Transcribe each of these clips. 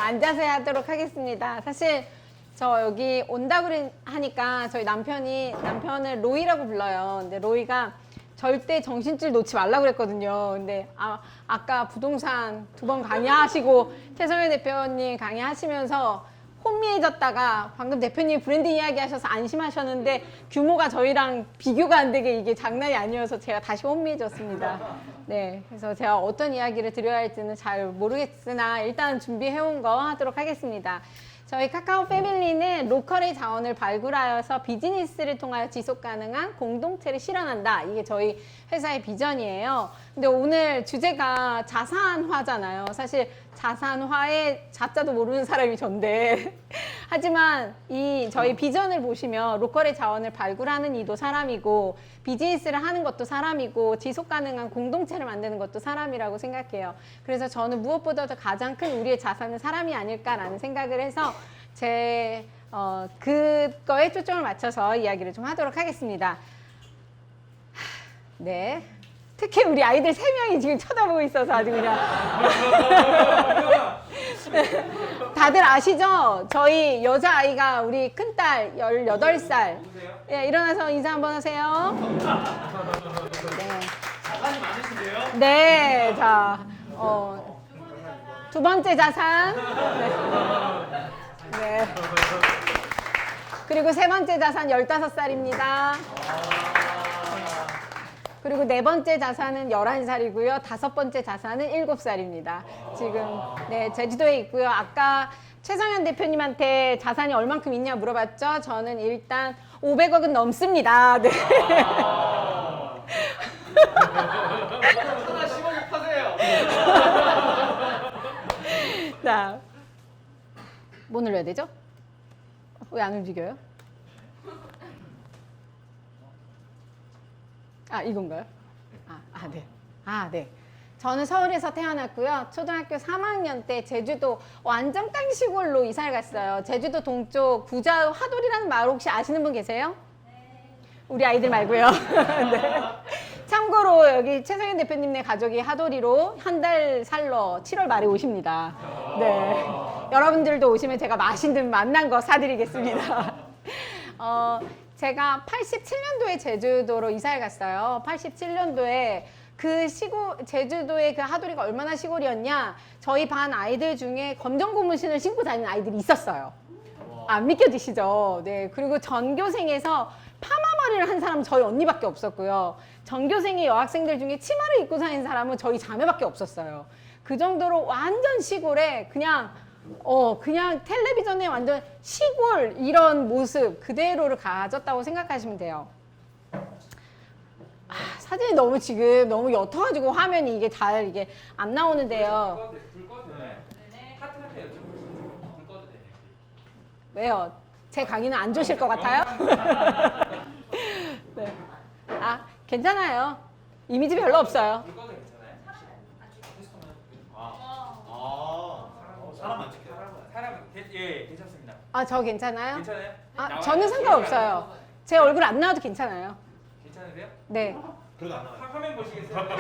앉아서 하도록 하겠습니다. 사실 저 여기 온다고 하니까 저희 남편을 로이라고 불러요. 근데 로이가 절대 정신줄 놓지 말라고 그랬거든요. 근데 아까 부동산 2번 강의하시고 최성현 대표님 강의하시면서 혼미해졌다가 방금 대표님 브랜드 이야기 하셔서 안심하셨는데 규모가 저희랑 비교가 안 되게 이게 장난이 아니어서 제가 다시 혼미해졌습니다. 네, 그래서 제가 어떤 이야기를 드려야 할지는 잘 모르겠으나 일단 준비해온 거 하도록 하겠습니다. 저희 카카오 패밀리는 로컬의 자원을 발굴하여서 비즈니스를 통하여 지속 가능한 공동체를 실현한다. 이게 저희 회사의 비전이에요. 근데 오늘 주제가 자산화잖아요. 사실 자산화의 자자도 모르는 사람이 전데 하지만 이 저희 비전을 보시면 로컬의 자원을 발굴하는 이도 사람이고 비즈니스를 하는 것도 사람이고 지속 가능한 공동체를 만드는 것도 사람이라고 생각해요. 그래서 저는 무엇보다도 가장 큰 우리의 자산은 사람이 아닐까라는 생각을 해서 그거에 초점을 맞춰서 이야기를 좀 하도록 하겠습니다. 네. 특히 우리 아이들 3명이 지금 쳐다보고 있어서 아주 그냥. 다들 아시죠? 저희 여자아이가 우리 큰딸 18살. 예, 일어나서 인사 한번 하세요. 네. 자산이 많으신데요? 네, 자, 2번째 자산. 네. 네. 그리고 3번째 자산 15살입니다. 그리고 4번째 자산은 11살이고요. 5번째 자산은 7살입니다. 지금 네, 제주도에 있고요. 아까 최성현 대표님한테 자산이 얼만큼 있냐 물어봤죠? 저는 일단 500억은 넘습니다. 네. 하나 15억 파세요. 자, 뭐 눌러야 되죠? 왜 안 움직여요? 아, 이건가요? 네. 네. 저는 서울에서 태어났고요. 초등학교 3학년 때 제주도 완전 깡 시골로 이사를 갔어요. 제주도 동쪽 부자 화돌이라는 마을 혹시 아시는 분 계세요? 네. 우리 아이들 말고요. 네. 참고로 여기 최성현 대표님네 가족이 하돌이로 한 달 살러 7월 말에 오십니다. 네. 여러분들도 오시면 제가 맛있는 만난 거 사드리겠습니다. 제가 87년도에 제주도로 이사를 갔어요. 87년도에 제주도의 그 하돌이가 얼마나 시골이었냐. 저희 반 아이들 중에 검정 고무신을 신고 다니는 아이들이 있었어요. 안 믿겨지시죠? 네. 그리고 전교생에서 파마머리를 한 사람은 저희 언니밖에 없었고요. 전교생의 여학생들 중에 치마를 입고 다니는 사람은 저희 자매밖에 없었어요. 그 정도로 완전 시골에 그냥 텔레비전에 완전 시골 이런 모습 그대로를 가졌다고 생각하시면 돼요. 사진이 너무 옅어가지고 화면이 이게 잘 이게 안 나오는데요. 불 꺼도 돼. 하트한테 여쭤보세요. 불 꺼도 돼. 왜요? 제 강의는 안 좋으실 것 같아요? 네. 괜찮아요. 이미지 별로 없어요. 불 꺼도 괜찮아요? 사람 안 찍혀요. 사람 예, 괜찮습니다. 저 괜찮아요? 괜찮아요? 저는 상관없어요. 제 얼굴 안 나와도 괜찮아요. 괜찮으세요? 네. 그래도 안 나와요. 화면 보시겠어요? 화면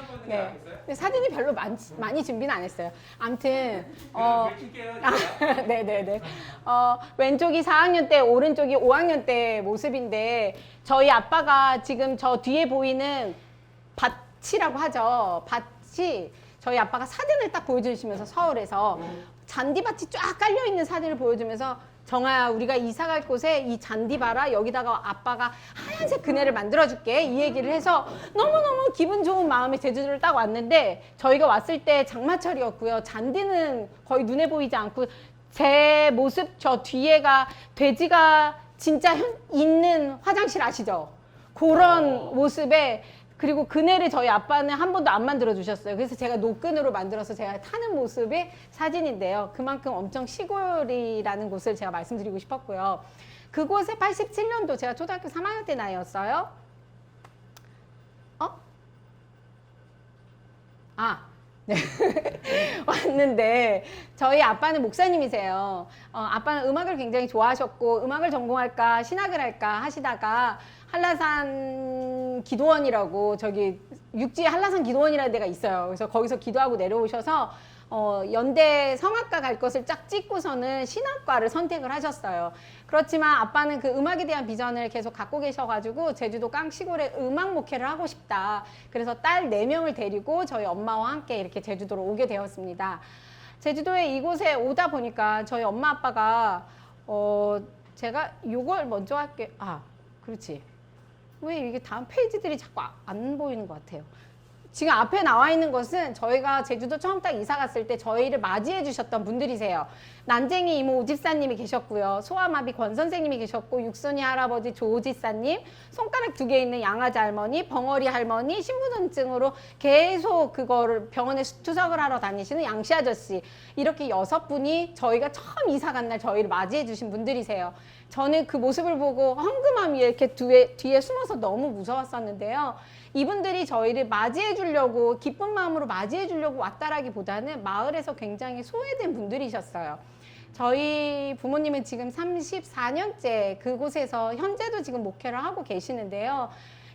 보는 게 네. 낫겠어요? 근데 사진이 별로 많이 준비는 안 했어요. 아무튼 킬게요. 네네네. 왼쪽이 4학년 때, 오른쪽이 5학년 때 모습인데 저희 아빠가 지금 저 뒤에 보이는 밭이라고 하죠. 밭이 저희 아빠가 사진을 딱 보여주시면서 서울에서 잔디밭이 쫙 깔려 있는 사진을 보여주면서 정아야 우리가 이사 갈 곳에 이 잔디 봐라 여기다가 아빠가 하얀색 그네를 만들어줄게 이 얘기를 해서 너무너무 기분 좋은 마음에 제주도를 딱 왔는데 저희가 왔을 때 장마철이었고요. 잔디는 거의 눈에 보이지 않고 제 모습 저 뒤에가 돼지가 진짜 있는 화장실 아시죠? 그런 모습에 그리고 그네를 저희 아빠는 한 번도 안 만들어 주셨어요. 그래서 제가 노끈으로 만들어서 제가 타는 모습의 사진인데요. 그만큼 엄청 시골이라는 곳을 제가 말씀드리고 싶었고요. 그곳에 87년도 제가 초등학교 3학년 때 나이였어요. 네. 왔는데 저희 아빠는 목사님이세요. 아빠는 음악을 굉장히 좋아하셨고 음악을 전공할까 신학을 할까 하시다가 한라산 기도원이라고 저기 육지에 한라산 기도원이라는 데가 있어요. 그래서 거기서 기도하고 내려오셔서 연대 성악과 갈 것을 쫙 찍고서는 신학과를 선택을 하셨어요. 그렇지만 아빠는 그 음악에 대한 비전을 계속 갖고 계셔가지고 제주도 깡시골에 음악 목회를 하고 싶다. 그래서 딸 4명을 데리고 저희 엄마와 함께 이렇게 제주도로 오게 되었습니다. 제주도에 이곳에 오다 보니까 저희 엄마 아빠가 제가 요걸 먼저 할게요. 아, 그렇지. 왜 이게 다음 페이지들이 자꾸 안 보이는 것 같아요. 지금 앞에 나와 있는 것은 저희가 제주도 처음 딱 이사 갔을 때 저희를 맞이해 주셨던 분들이세요. 난쟁이 이모 오집사님이 계셨고요. 소아마비 권 선생님이 계셨고, 육순이 할아버지 조지사님, 손가락 2개 있는 양아지 할머니, 벙어리 할머니, 신부전증으로 계속 그거를 병원에 투석을 하러 다니시는 양씨 아저씨, 이렇게 6분이 저희가 처음 이사 간 날 저희를 맞이해 주신 분들이세요. 저는 그 모습을 보고 헝금함이 이렇게 뒤에 숨어서 너무 무서웠었는데요. 이분들이 저희를 맞이해 주려고, 기쁜 마음으로 맞이해 주려고 왔다라기보다는 마을에서 굉장히 소외된 분들이셨어요. 저희 부모님은 지금 34년째 그곳에서 현재도 지금 목회를 하고 계시는데요.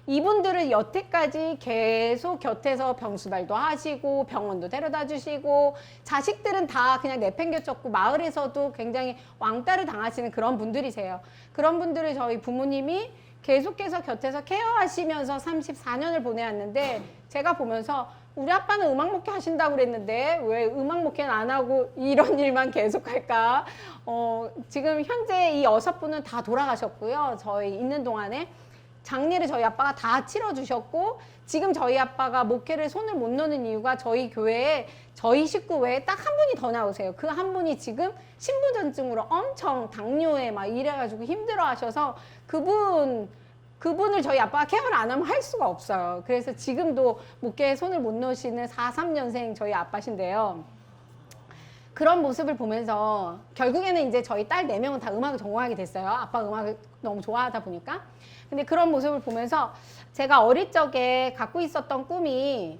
이분들은 여태까지 계속 곁에서 병수발도 하시고 병원도 데려다 주시고, 자식들은 다 그냥 내팽겨쳤고 마을에서도 굉장히 왕따를 당하시는 그런 분들이세요. 그런 분들을 저희 부모님이 계속해서 곁에서 케어하시면서 34년을 보내왔는데, 제가 보면서 우리 아빠는 음악 목회 하신다고 그랬는데 왜 음악 목회는 안 하고 이런 일만 계속할까? 지금 현재 이 6분은 다 돌아가셨고요. 저희 있는 동안에 장례를 저희 아빠가 다 치러주셨고, 지금 저희 아빠가 목회를 손을 못 놓는 이유가 저희 교회에 저희 식구 외에 딱 한 분이 더 나오세요. 그 한 분이 지금 신부전증으로 엄청 당뇨에 막 이래가지고 힘들어 하셔서 그분을 저희 아빠가 케어를 안 하면 할 수가 없어요. 그래서 지금도 목회에 손을 못 놓으시는 43년생 저희 아빠신데요. 그런 모습을 보면서 결국에는 이제 저희 딸 4명은 다 음악을 전공하게 됐어요. 아빠 음악을 너무 좋아하다 보니까. 근데 그런 모습을 보면서 제가 어릴 적에 갖고 있었던 꿈이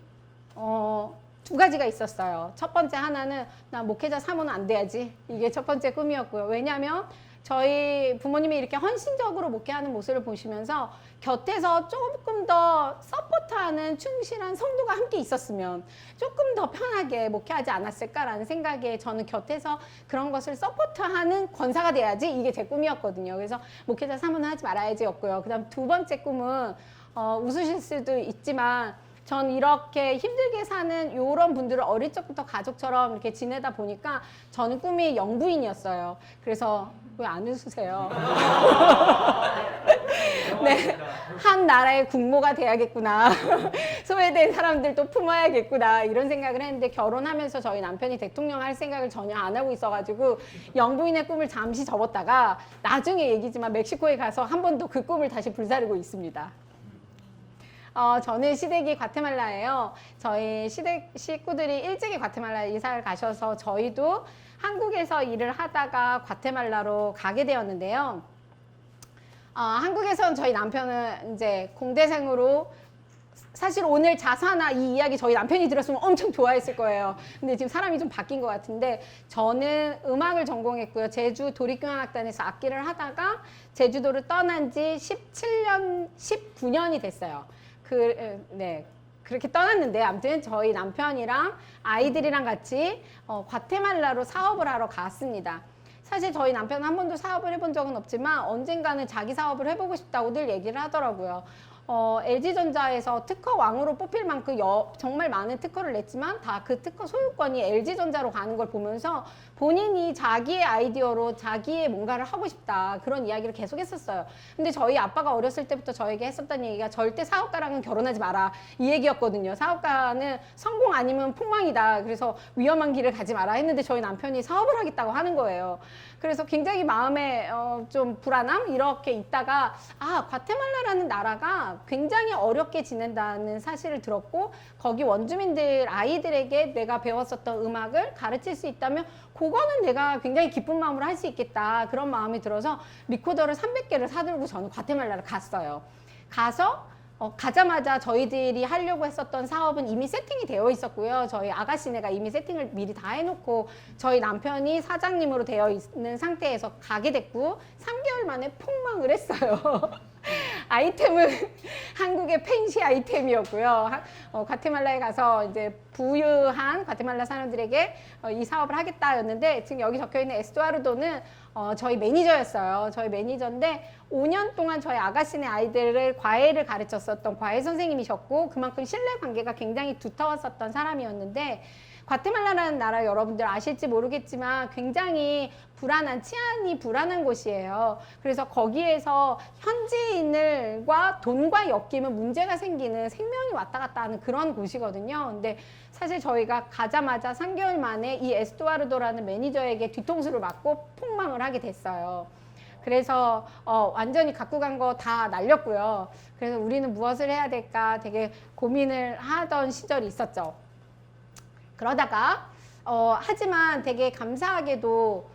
2가지가 있었어요. 첫 번째 하나는 나 목회자 사모는 안 돼야지. 이게 첫 번째 꿈이었고요. 왜냐하면 저희 부모님이 이렇게 헌신적으로 목회하는 모습을 보시면서 곁에서 조금 더 서포트하는 충실한 성도가 함께 있었으면 조금 더 편하게 목회하지 않았을까라는 생각에 저는 곁에서 그런 것을 서포트하는 권사가 돼야지, 이게 제 꿈이었거든요. 그래서 목회자 사모는 하지 말아야지였고요. 그 다음 2번째 꿈은 웃으실 수도 있지만 전 이렇게 힘들게 사는 이런 분들을 어릴 적부터 가족처럼 이렇게 지내다 보니까 저는 꿈이 영부인이었어요. 그래서 왜 안 웃으세요? 네, 한 나라의 국모가 돼야겠구나. 소외된 사람들도 품어야겠구나. 이런 생각을 했는데, 결혼하면서 저희 남편이 대통령 할 생각을 전혀 안 하고 있어가지고 영부인의 꿈을 잠시 접었다가 나중에 얘기지만 멕시코에 가서 한 번 더 그 꿈을 다시 불사르고 있습니다. 저는 시댁이 과테말라예요. 저희 시댁 식구들이 일찍이 과테말라에 이사를 가셔서 저희도 한국에서 일을 하다가 과테말라로 가게 되었는데요. 한국에서는 저희 남편은 이제 공대생으로, 사실 오늘 자사나 이 이야기 저희 남편이 들었으면 엄청 좋아했을 거예요. 근데 지금 사람이 좀 바뀐 것 같은데, 저는 음악을 전공했고요. 제주 도립교향악단에서 악기를 하다가 제주도를 떠난 지 17년, 19년이 됐어요. 그렇게 떠났는데, 아무튼 저희 남편이랑 아이들이랑 같이 과테말라로 사업을 하러 갔습니다. 사실 저희 남편은 한 번도 사업을 해본 적은 없지만 언젠가는 자기 사업을 해보고 싶다고 늘 얘기를 하더라고요. LG전자에서 특허 왕으로 뽑힐 만큼 정말 많은 특허를 냈지만 다 그 특허 소유권이 LG전자로 가는 걸 보면서 본인이 자기의 아이디어로 자기의 뭔가를 하고 싶다, 그런 이야기를 계속 했었어요. 근데 저희 아빠가 어렸을 때부터 저에게 했었던 얘기가 절대 사업가랑은 결혼하지 마라, 이 얘기였거든요. 사업가는 성공 아니면 폭망이다. 그래서 위험한 길을 가지 마라 했는데 저희 남편이 사업을 하겠다고 하는 거예요. 그래서 굉장히 마음에 좀 불안함 이렇게 있다가, 과테말라라는 나라가 굉장히 어렵게 지낸다는 사실을 들었고, 거기 원주민들 아이들에게 내가 배웠었던 음악을 가르칠 수 있다면 그거는 내가 굉장히 기쁜 마음으로 할 수 있겠다, 그런 마음이 들어서 리코더를 300개를 사들고 저는 과테말라를 갔어요. 가서 가자마자 저희들이 하려고 했었던 사업은 이미 세팅이 되어 있었고요. 저희 아가씨네가 이미 세팅을 미리 다 해놓고 저희 남편이 사장님으로 되어 있는 상태에서 가게 됐고, 3개월 만에 폭망을 했어요. 아이템은 한국의 펜시 아이템이었고요. 과테말라에 가서 이제 부유한 과테말라 사람들에게 이 사업을 하겠다였는데 지금 여기 적혀 있는 에스두아르도는 저희 매니저였어요. 저희 매니저인데 5년 동안 저희 아가씨네 아이들을 과외를 가르쳤었던 과외 선생님이셨고 그만큼 신뢰 관계가 굉장히 두터웠었던 사람이었는데 과테말라라는 나라 여러분들 아실지 모르겠지만 굉장히 불안한, 치안이 불안한 곳이에요. 그래서 거기에서 현지인들과 돈과 엮이면 문제가 생기는 생명이 왔다 갔다 하는 그런 곳이거든요. 근데 사실 저희가 가자마자 3개월 만에 이 에스두아르도라는 매니저에게 뒤통수를 맞고 폭망을 하게 됐어요. 그래서 완전히 갖고 간 거 다 날렸고요. 그래서 우리는 무엇을 해야 될까 되게 고민을 하던 시절이 있었죠. 그러다가 하지만 되게 감사하게도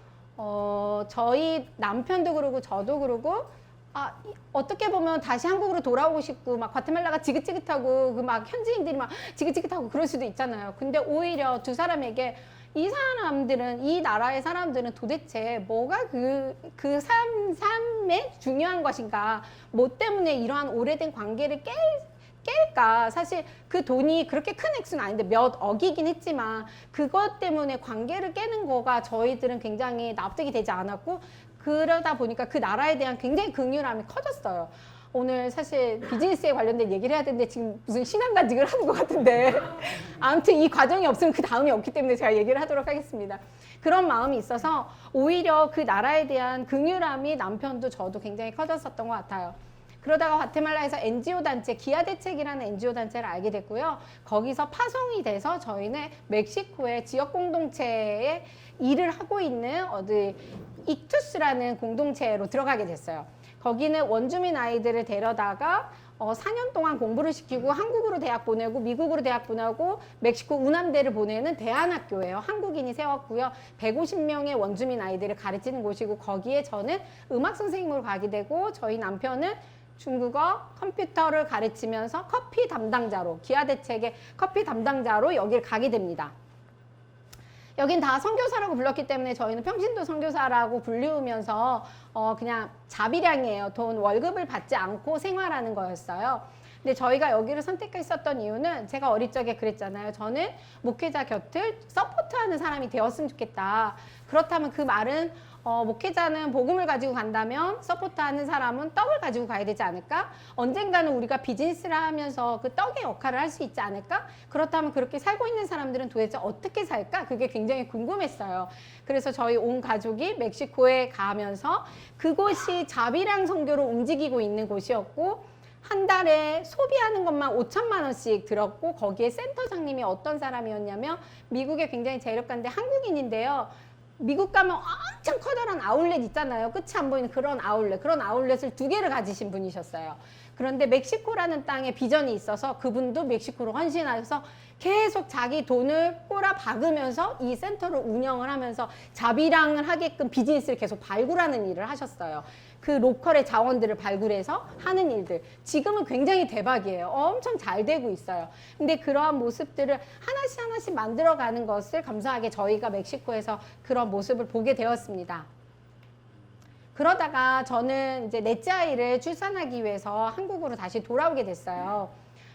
저희 남편도 그러고 저도 그러고 어떻게 보면 다시 한국으로 돌아오고 싶고 막 과테말라가 지긋지긋하고 그 막 현지인들이 막 지긋지긋하고 그럴 수도 있잖아요. 근데 오히려 두 사람에게 이 사람들은 이 나라의 사람들은 도대체 뭐가 그 삶에 중요한 것인가, 뭐 때문에 이러한 오래된 관계를 깰까? 사실 그 돈이 그렇게 큰 액수는 아닌데 몇 억이긴 했지만 그것 때문에 관계를 깨는 거가 저희들은 굉장히 납득이 되지 않았고 그러다 보니까 그 나라에 대한 굉장히 긍휼함이 커졌어요. 오늘 사실 비즈니스에 관련된 얘기를 해야 되는데 지금 무슨 신앙간증을 하는 것 같은데 아무튼 이 과정이 없으면 그 다음이 없기 때문에 제가 얘기를 하도록 하겠습니다. 그런 마음이 있어서 오히려 그 나라에 대한 긍휼함이 남편도 저도 굉장히 커졌었던 것 같아요. 그러다가 과테말라에서 NGO 단체, 기아 대책이라는 NGO 단체를 알게 됐고요. 거기서 파송이 돼서 저희는 멕시코의 지역 공동체에 일을 하고 있는 이투스라는 공동체로 들어가게 됐어요. 거기는 원주민 아이들을 데려다가 4년 동안 공부를 시키고 한국으로 대학 보내고 미국으로 대학 보내고 멕시코 우남대를 보내는 대안학교예요. 한국인이 세웠고요. 150명의 원주민 아이들을 가르치는 곳이고 거기에 저는 음악 선생님으로 가게 되고 저희 남편은 중국어 컴퓨터를 가르치면서 커피 담당자로 기아 대책의 커피 담당자로 여기를 가게 됩니다. 여긴 다 선교사라고 불렀기 때문에 저희는 평신도 선교사라고 불리우면서 그냥 자비량이에요. 돈 월급을 받지 않고 생활하는 거였어요. 근데 저희가 여기를 선택했었던 이유는 제가 어릴 적에 그랬잖아요. 저는 목회자 곁을 서포트하는 사람이 되었으면 좋겠다. 그렇다면 그 말은 목회자는 복음을 가지고 간다면 서포트하는 사람은 떡을 가지고 가야 되지 않을까? 언젠가는 우리가 비즈니스를 하면서 그 떡의 역할을 할 수 있지 않을까? 그렇다면 그렇게 살고 있는 사람들은 도대체 어떻게 살까? 그게 굉장히 궁금했어요. 그래서 저희 온 가족이 멕시코에 가면서 그곳이 자비랑 선교로 움직이고 있는 곳이었고 한 달에 소비하는 것만 5천만 원씩 들었고 거기에 센터장님이 어떤 사람이었냐면 미국의 굉장히 재력가인데 한국인인데요. 미국 가면 엄청 커다란 아울렛 있잖아요. 끝이 안 보이는 그런 아울렛을 2개를 가지신 분이셨어요. 그런데 멕시코라는 땅에 비전이 있어서 그분도 멕시코로 헌신하셔서 계속 자기 돈을 꼬라 박으면서 이 센터를 운영을 하면서 자비랑을 하게끔 비즈니스를 계속 발굴하는 일을 하셨어요. 그 로컬의 자원들을 발굴해서 하는 일들. 지금은 굉장히 대박이에요. 엄청 잘 되고 있어요. 근데 그러한 모습들을 하나씩 만들어가는 것을 감사하게 저희가 멕시코에서 그런 모습을 보게 되었습니다. 그러다가 저는 이제 넷째 아이를 출산하기 위해서 한국으로 다시 돌아오게 됐어요.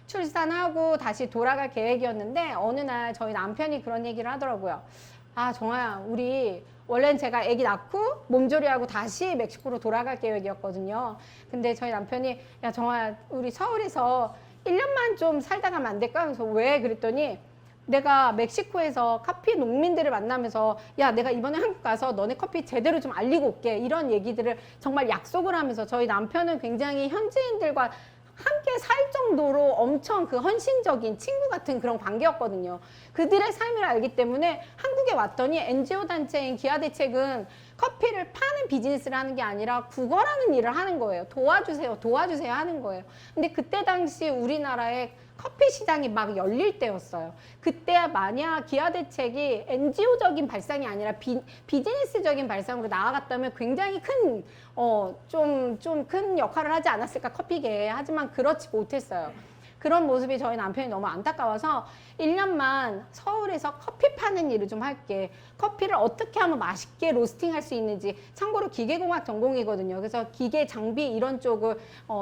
출산하고 다시 돌아갈 계획이었는데 어느 날 저희 남편이 그런 얘기를 하더라고요. 정아야, 우리 원래는 제가 아기 낳고 몸조리하고 다시 멕시코로 돌아갈 계획이었거든요. 근데 저희 남편이 야 정아야, 우리 서울에서 1년만 좀 살다 가면 안 될까? 그래서 왜? 그랬더니 내가 멕시코에서 커피 농민들을 만나면서 야 내가 이번에 한국 가서 너네 커피 제대로 좀 알리고 올게, 이런 얘기들을 정말 약속을 하면서 저희 남편은 굉장히 현지인들과 함께 살 정도로 엄청 그 헌신적인 친구 같은 그런 관계였거든요. 그들의 삶을 알기 때문에 한국에 왔더니 NGO 단체인 기아대책은 커피를 파는 비즈니스를 하는 게 아니라 구걸하는 일을 하는 거예요. 도와주세요 하는 거예요. 근데 그때 당시 우리나라에 커피 시장이 막 열릴 때였어요. 그때 만약 기아대책이 NGO적인 발상이 아니라 비즈니스적인 발상으로 나아갔다면 굉장히 큰 좀 큰 역할을 하지 않았을까 커피계에. 하지만 그렇지 못했어요. 그런 모습이 저희 남편이 너무 안타까워서 1년만 서울에서 커피 파는 일을 좀 할게. 커피를 어떻게 하면 맛있게 로스팅할 수 있는지. 참고로 기계공학 전공이거든요. 그래서 기계 장비 이런 쪽을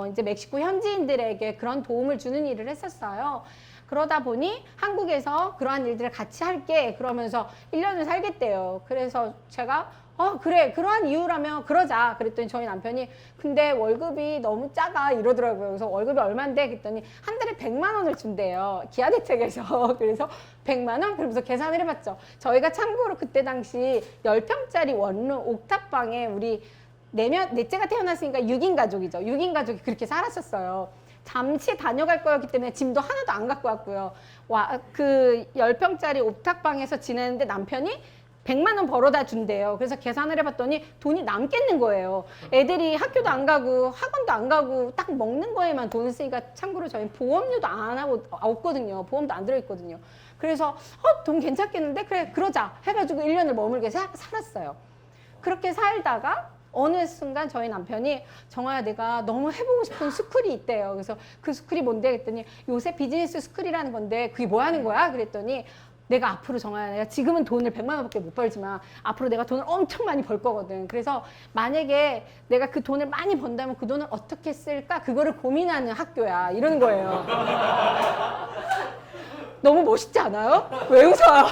이제 멕시코 현지인들에게 그런 도움을 주는 일을 했었어요. 그러다 보니 한국에서 그러한 일들을 같이 할게 그러면서 1년을 살겠대요. 그래서 제가 그래 그러한 이유라면 그러자 그랬더니 저희 남편이 근데 월급이 너무 작아 이러더라고요. 그래서 월급이 얼만데 그랬더니 한 달에 100만 원을 준대요. 기아대책에서. 그래서 100만 원? 그러면서 계산을 해봤죠. 저희가 참고로 그때 당시 10평짜리 원룸 옥탑방에 우리 넷째가 태어났으니까 6인 가족이죠. 6인 가족이 그렇게 살았었어요. 잠시 다녀갈 거였기 때문에 짐도 하나도 안 갖고 왔고요. 그 10평짜리 옥탑방에서 지내는데 남편이 100만 원 벌어다 준대요. 그래서 계산을 해봤더니 돈이 남겠는 거예요. 애들이 학교도 안 가고 학원도 안 가고 딱 먹는 거에만 돈을 쓰니까 참고로 저희는 보험료도 안 하고 없거든요. 보험도 안 들어있거든요. 그래서 돈 괜찮겠는데? 그래 그러자 해가지고 1년을 머물게 살았어요. 그렇게 살다가 어느 순간 저희 남편이 정아야 내가 너무 해보고 싶은 스쿨이 있대요. 그래서 그 스쿨이 뭔데? 그랬더니 요새 비즈니스 스쿨이라는 건데 그게 뭐 하는 거야? 그랬더니 내가 앞으로 정아야 내가 지금은 돈을 100만 원밖에 못 벌지만 앞으로 내가 돈을 엄청 많이 벌 거거든. 그래서 만약에 내가 그 돈을 많이 번다면 그 돈을 어떻게 쓸까? 그거를 고민하는 학교야. 이러는 거예요. 너무 멋있지 않아요? 왜 웃어요?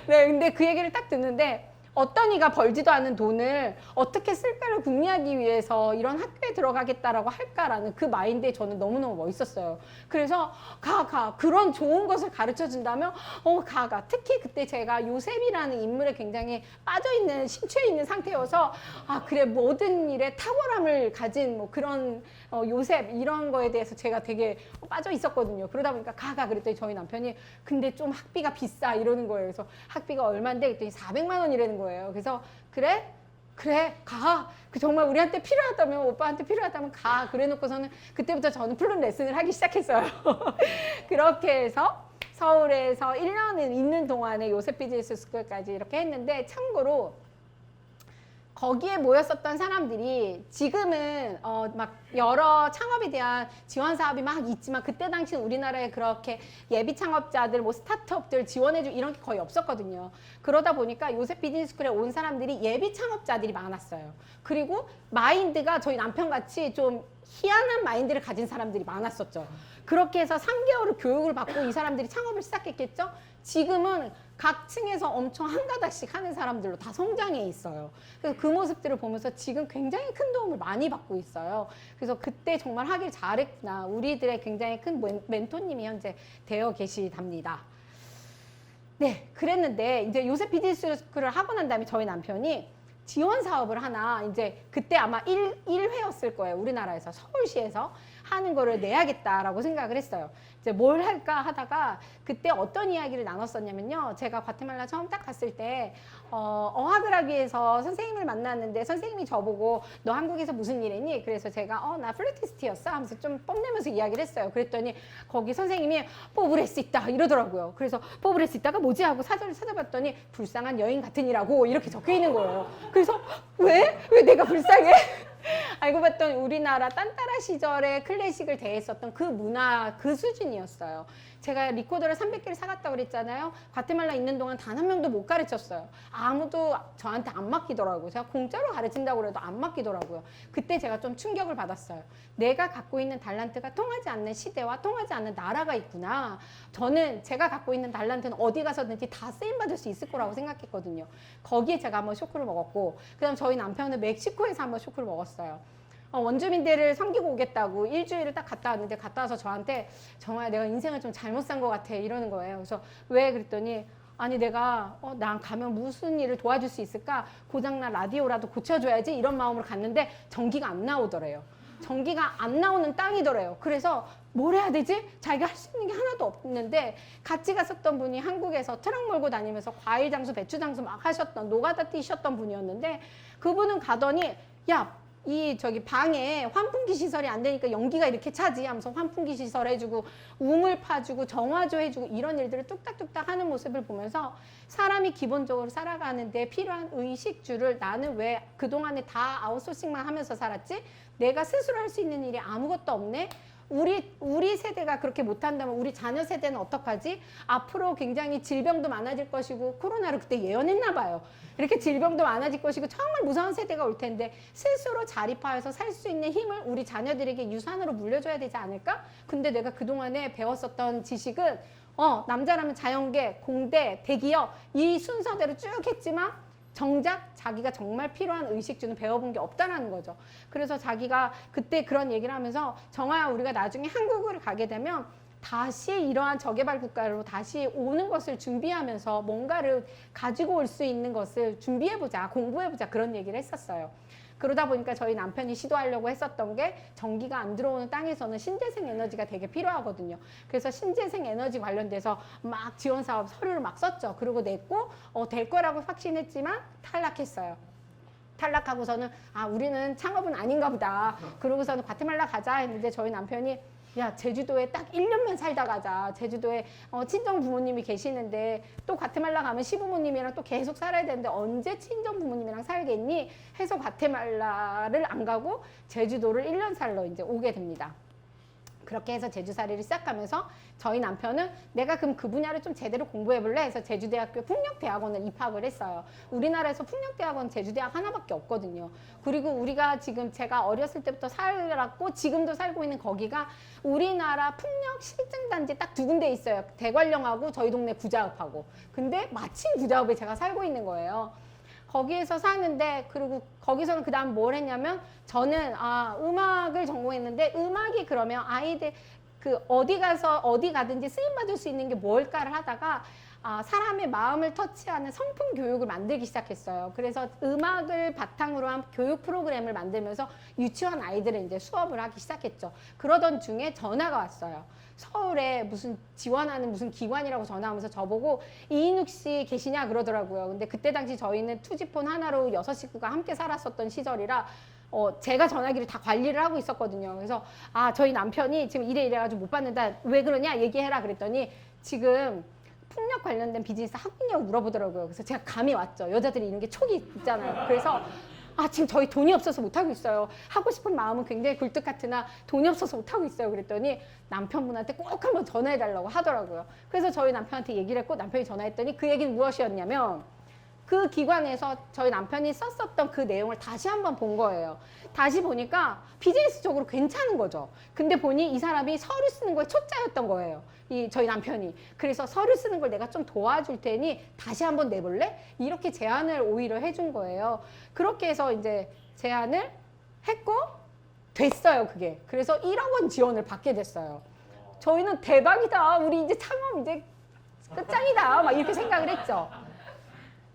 네, 근데 그 얘기를 딱 듣는데 어떤 이가 벌지도 않은 돈을 어떻게 쓸까를 궁리하기 위해서 이런 학교에 들어가겠다라고 할까라는 그 마인드에 저는 너무너무 멋있었어요. 그래서 가. 그런 좋은 것을 가르쳐 준다면 가. 특히 그때 제가 요셉이라는 인물에 굉장히 빠져있는, 심취해 있는 상태여서 그래 모든 일에 탁월함을 가진 뭐 그런 요셉 이런 거에 대해서 제가 되게 빠져 있었거든요. 그러다 보니까 가 그랬더니 저희 남편이 근데 좀 학비가 비싸 이러는 거예요. 그래서 학비가 얼마인데 그랬더니 400만 원이라는 거예요. 그래서 그래 가. 정말 우리한테 필요하다면 오빠한테 필요하다면 가. 그래 놓고서는 그때부터 저는 플룻 레슨을 하기 시작했어요. 그렇게 해서 서울에서 1년을 있는 동안에 요셉 비즈니스 스쿨까지 이렇게 했는데 참고로 거기에 모였었던 사람들이 지금은 막 여러 창업에 대한 지원 사업이 막 있지만 그때 당시 우리나라에 그렇게 예비 창업자들, 뭐 스타트업들 지원해주고 이런 게 거의 없었거든요. 그러다 보니까 요셉 비즈니스 스쿨에 온 사람들이 예비 창업자들이 많았어요. 그리고 마인드가 저희 남편같이 좀 희한한 마인드를 가진 사람들이 많았었죠. 그렇게 해서 3개월을 교육을 받고 이 사람들이 창업을 시작했겠죠. 지금은 각 층에서 엄청 한 가닥씩 하는 사람들로 다 성장해 있어요. 그래서 그 모습들을 보면서 지금 굉장히 큰 도움을 많이 받고 있어요. 그래서 그때 정말 하길 잘했구나. 우리들의 굉장히 큰 멘토님이 현재 되어 계시답니다. 네, 그랬는데 이제 요셉 비즈니스 스쿨을 하고 난 다음에 저희 남편이 지원 사업을 하나 이제 그때 아마 1회였을 거예요. 우리나라에서 서울시에서 하는 거를 내야겠다라고 생각을 했어요. 이제 뭘 할까 하다가 그때 어떤 이야기를 나눴었냐면요. 제가 과테말라 처음 딱 갔을 때 어학을 하기 위해서 선생님을 만났는데 선생님이 저보고 너 한국에서 무슨 일 했니? 그래서 제가 나 플루티스트였어 하면서 좀 뽐내면서 이야기를 했어요. 그랬더니 거기 선생님이 뽑을 수 있다 이러더라고요. 그래서 뽑을 수 있다가 뭐지 하고 사전을 찾아봤더니 불쌍한 여인 같으니라고 이렇게 적혀 있는 거예요. 그래서 왜 내가 불쌍해? 알고 봤더니 우리나라 딴따라 시절에 클래식을 대했었던 그 문화 그 수준이었어요. 제가 리코더를 300개를 사갔다고 그랬잖아요. 과테말라 있는 동안 단 한 명도 못 가르쳤어요. 아무도 저한테 안 맡기더라고요. 제가 공짜로 가르친다고 해도 안 맡기더라고요. 그때 제가 좀 충격을 받았어요. 내가 갖고 있는 달란트가 통하지 않는 시대와 통하지 않는 나라가 있구나. 저는 제가 갖고 있는 달란트는 어디 가서든지 다 쓰임받을 수 있을 거라고 생각했거든요. 거기에 제가 한번 쇼크를 먹었고 그 다음 저희 남편은 멕시코에서 한번 쇼크를 먹었어요. 원주민들을 섬기고 오겠다고 일주일을 딱 갔다 왔는데 갔다 와서 저한테 정말 내가 인생을 좀 잘못 산 것 같아 이러는 거예요. 그래서 왜 그랬더니 아니 내가 난 가면 무슨 일을 도와줄 수 있을까? 고장난 라디오라도 고쳐줘야지 이런 마음으로 갔는데 전기가 안 나오더래요. 전기가 안 나오는 땅이더래요. 그래서 뭘 해야 되지? 자기가 할 수 있는 게 하나도 없는데 같이 갔었던 분이 한국에서 트럭 몰고 다니면서 과일 장수, 배추 장수 막 하셨던 노가다 뛰셨던 분이었는데 그분은 가더니 야 저기 방에 환풍기 시설이 안 되니까 연기가 이렇게 차지 하면서 환풍기 시설 해주고 우물 파주고 정화조 해주고 이런 일들을 뚝딱뚝딱 하는 모습을 보면서 사람이 기본적으로 살아가는데 필요한 의식주를 나는 왜 그동안에 다 아웃소싱만 하면서 살았지? 내가 스스로 할 수 있는 일이 아무것도 없네? 우리 세대가 그렇게 못한다면 우리 자녀 세대는 어떡하지? 앞으로 굉장히 질병도 많아질 것이고 코로나를 그때 예언했나 봐요. 이렇게 질병도 많아질 것이고 정말 무서운 세대가 올 텐데 스스로 자립하여서 살 수 있는 힘을 우리 자녀들에게 유산으로 물려줘야 되지 않을까? 근데 내가 그동안에 배웠었던 지식은 남자라면 자연계, 공대, 대기업 이 순서대로 쭉 했지만 정작 자기가 정말 필요한 의식주는 배워본 게 없다라는 거죠. 그래서 자기가 그때 그런 얘기를 하면서 정아야 우리가 나중에 한국을 가게 되면 다시 이러한 저개발 국가로 다시 오는 것을 준비하면서 뭔가를 가지고 올 수 있는 것을 준비해보자, 공부해보자 그런 얘기를 했었어요. 그러다 보니까 저희 남편이 시도하려고 했었던 게 전기가 안 들어오는 땅에서는 신재생 에너지가 되게 필요하거든요. 그래서 신재생 에너지 관련돼서 막 지원 사업 서류를 막 썼죠. 그리고 냈고 될 거라고 확신했지만 탈락했어요. 탈락하고서는 우리는 창업은 아닌가 보다. 그러고서는 과테말라 가자 했는데 저희 남편이 야 제주도에 딱 1년만 살다 가자. 제주도에 친정 부모님이 계시는데 또 과테말라 가면 시부모님이랑 또 계속 살아야 되는데 언제 친정 부모님이랑 살겠니? 해서 과테말라를 안 가고 제주도를 1년 살러 이제 오게 됩니다. 그렇게 해서 제주살이를 시작하면서 저희 남편은 내가 그럼 그 분야를 좀 제대로 공부해볼래 해서 제주대학교 풍력대학원을 입학을 했어요. 우리나라에서 풍력대학원 제주대학 하나밖에 없거든요. 그리고 우리가 지금 제가 어렸을 때부터 살았고 지금도 살고 있는 거기가 우리나라 풍력 실증단지 딱 2군데 있어요. 대관령하고 저희 동네 구자읍하고. 근데 마침 구자읍에 제가 살고 있는 거예요. 거기에서 사는데 그리고 거기서는 그 다음 뭘 했냐면 저는 음악을 전공했는데 음악이 그러면 아이들 어디 가든지 쓰임 받을 수 있는 게 뭘까를 하다가 사람의 마음을 터치하는 성품 교육을 만들기 시작했어요. 그래서 음악을 바탕으로 한 교육 프로그램을 만들면서 유치원 아이들을 이제 수업을 하기 시작했죠. 그러던 중에 전화가 왔어요. 서울에 무슨 지원하는 무슨 기관이라고 전화하면서 저보고 이인욱 씨 계시냐 그러더라고요. 근데 그때 당시 저희는 투지폰 하나로 6식구가 함께 살았었던 시절이라 제가 전화기를 다 관리를 하고 있었거든요. 그래서 저희 남편이 지금 이래가지고 못 받는다. 왜 그러냐 얘기해라 그랬더니 지금 풍력 관련된 비즈니스 하고 있냐고 물어보더라고요. 그래서 제가 감이 왔죠. 여자들이 이런 게 촉이 있잖아요. 그래서 지금 저희 돈이 없어서 못하고 있어요. 하고 싶은 마음은 굉장히 굴뚝 같으나 돈이 없어서 못하고 있어요. 그랬더니 남편분한테 꼭 한번 전화해달라고 하더라고요. 그래서 저희 남편한테 얘기를 했고 남편이 전화했더니 그 얘기는 무엇이었냐면 그 기관에서 저희 남편이 썼었던 그 내용을 다시 한번 본 거예요. 다시 보니까 비즈니스적으로 괜찮은 거죠. 근데 보니 이 사람이 서류 쓰는 거에 초짜였던 거예요. 저희 남편이. 그래서 서류 쓰는 걸 내가 좀 도와줄 테니 다시 한번 내볼래? 이렇게 제안을 오히려 해준 거예요. 그렇게 해서 이제 제안을 했고 됐어요, 그게. 그래서 1억 원 지원을 받게 됐어요. 저희는 대박이다. 우리 이제 창업 이제 끝장이다. 막 이렇게 생각을 했죠.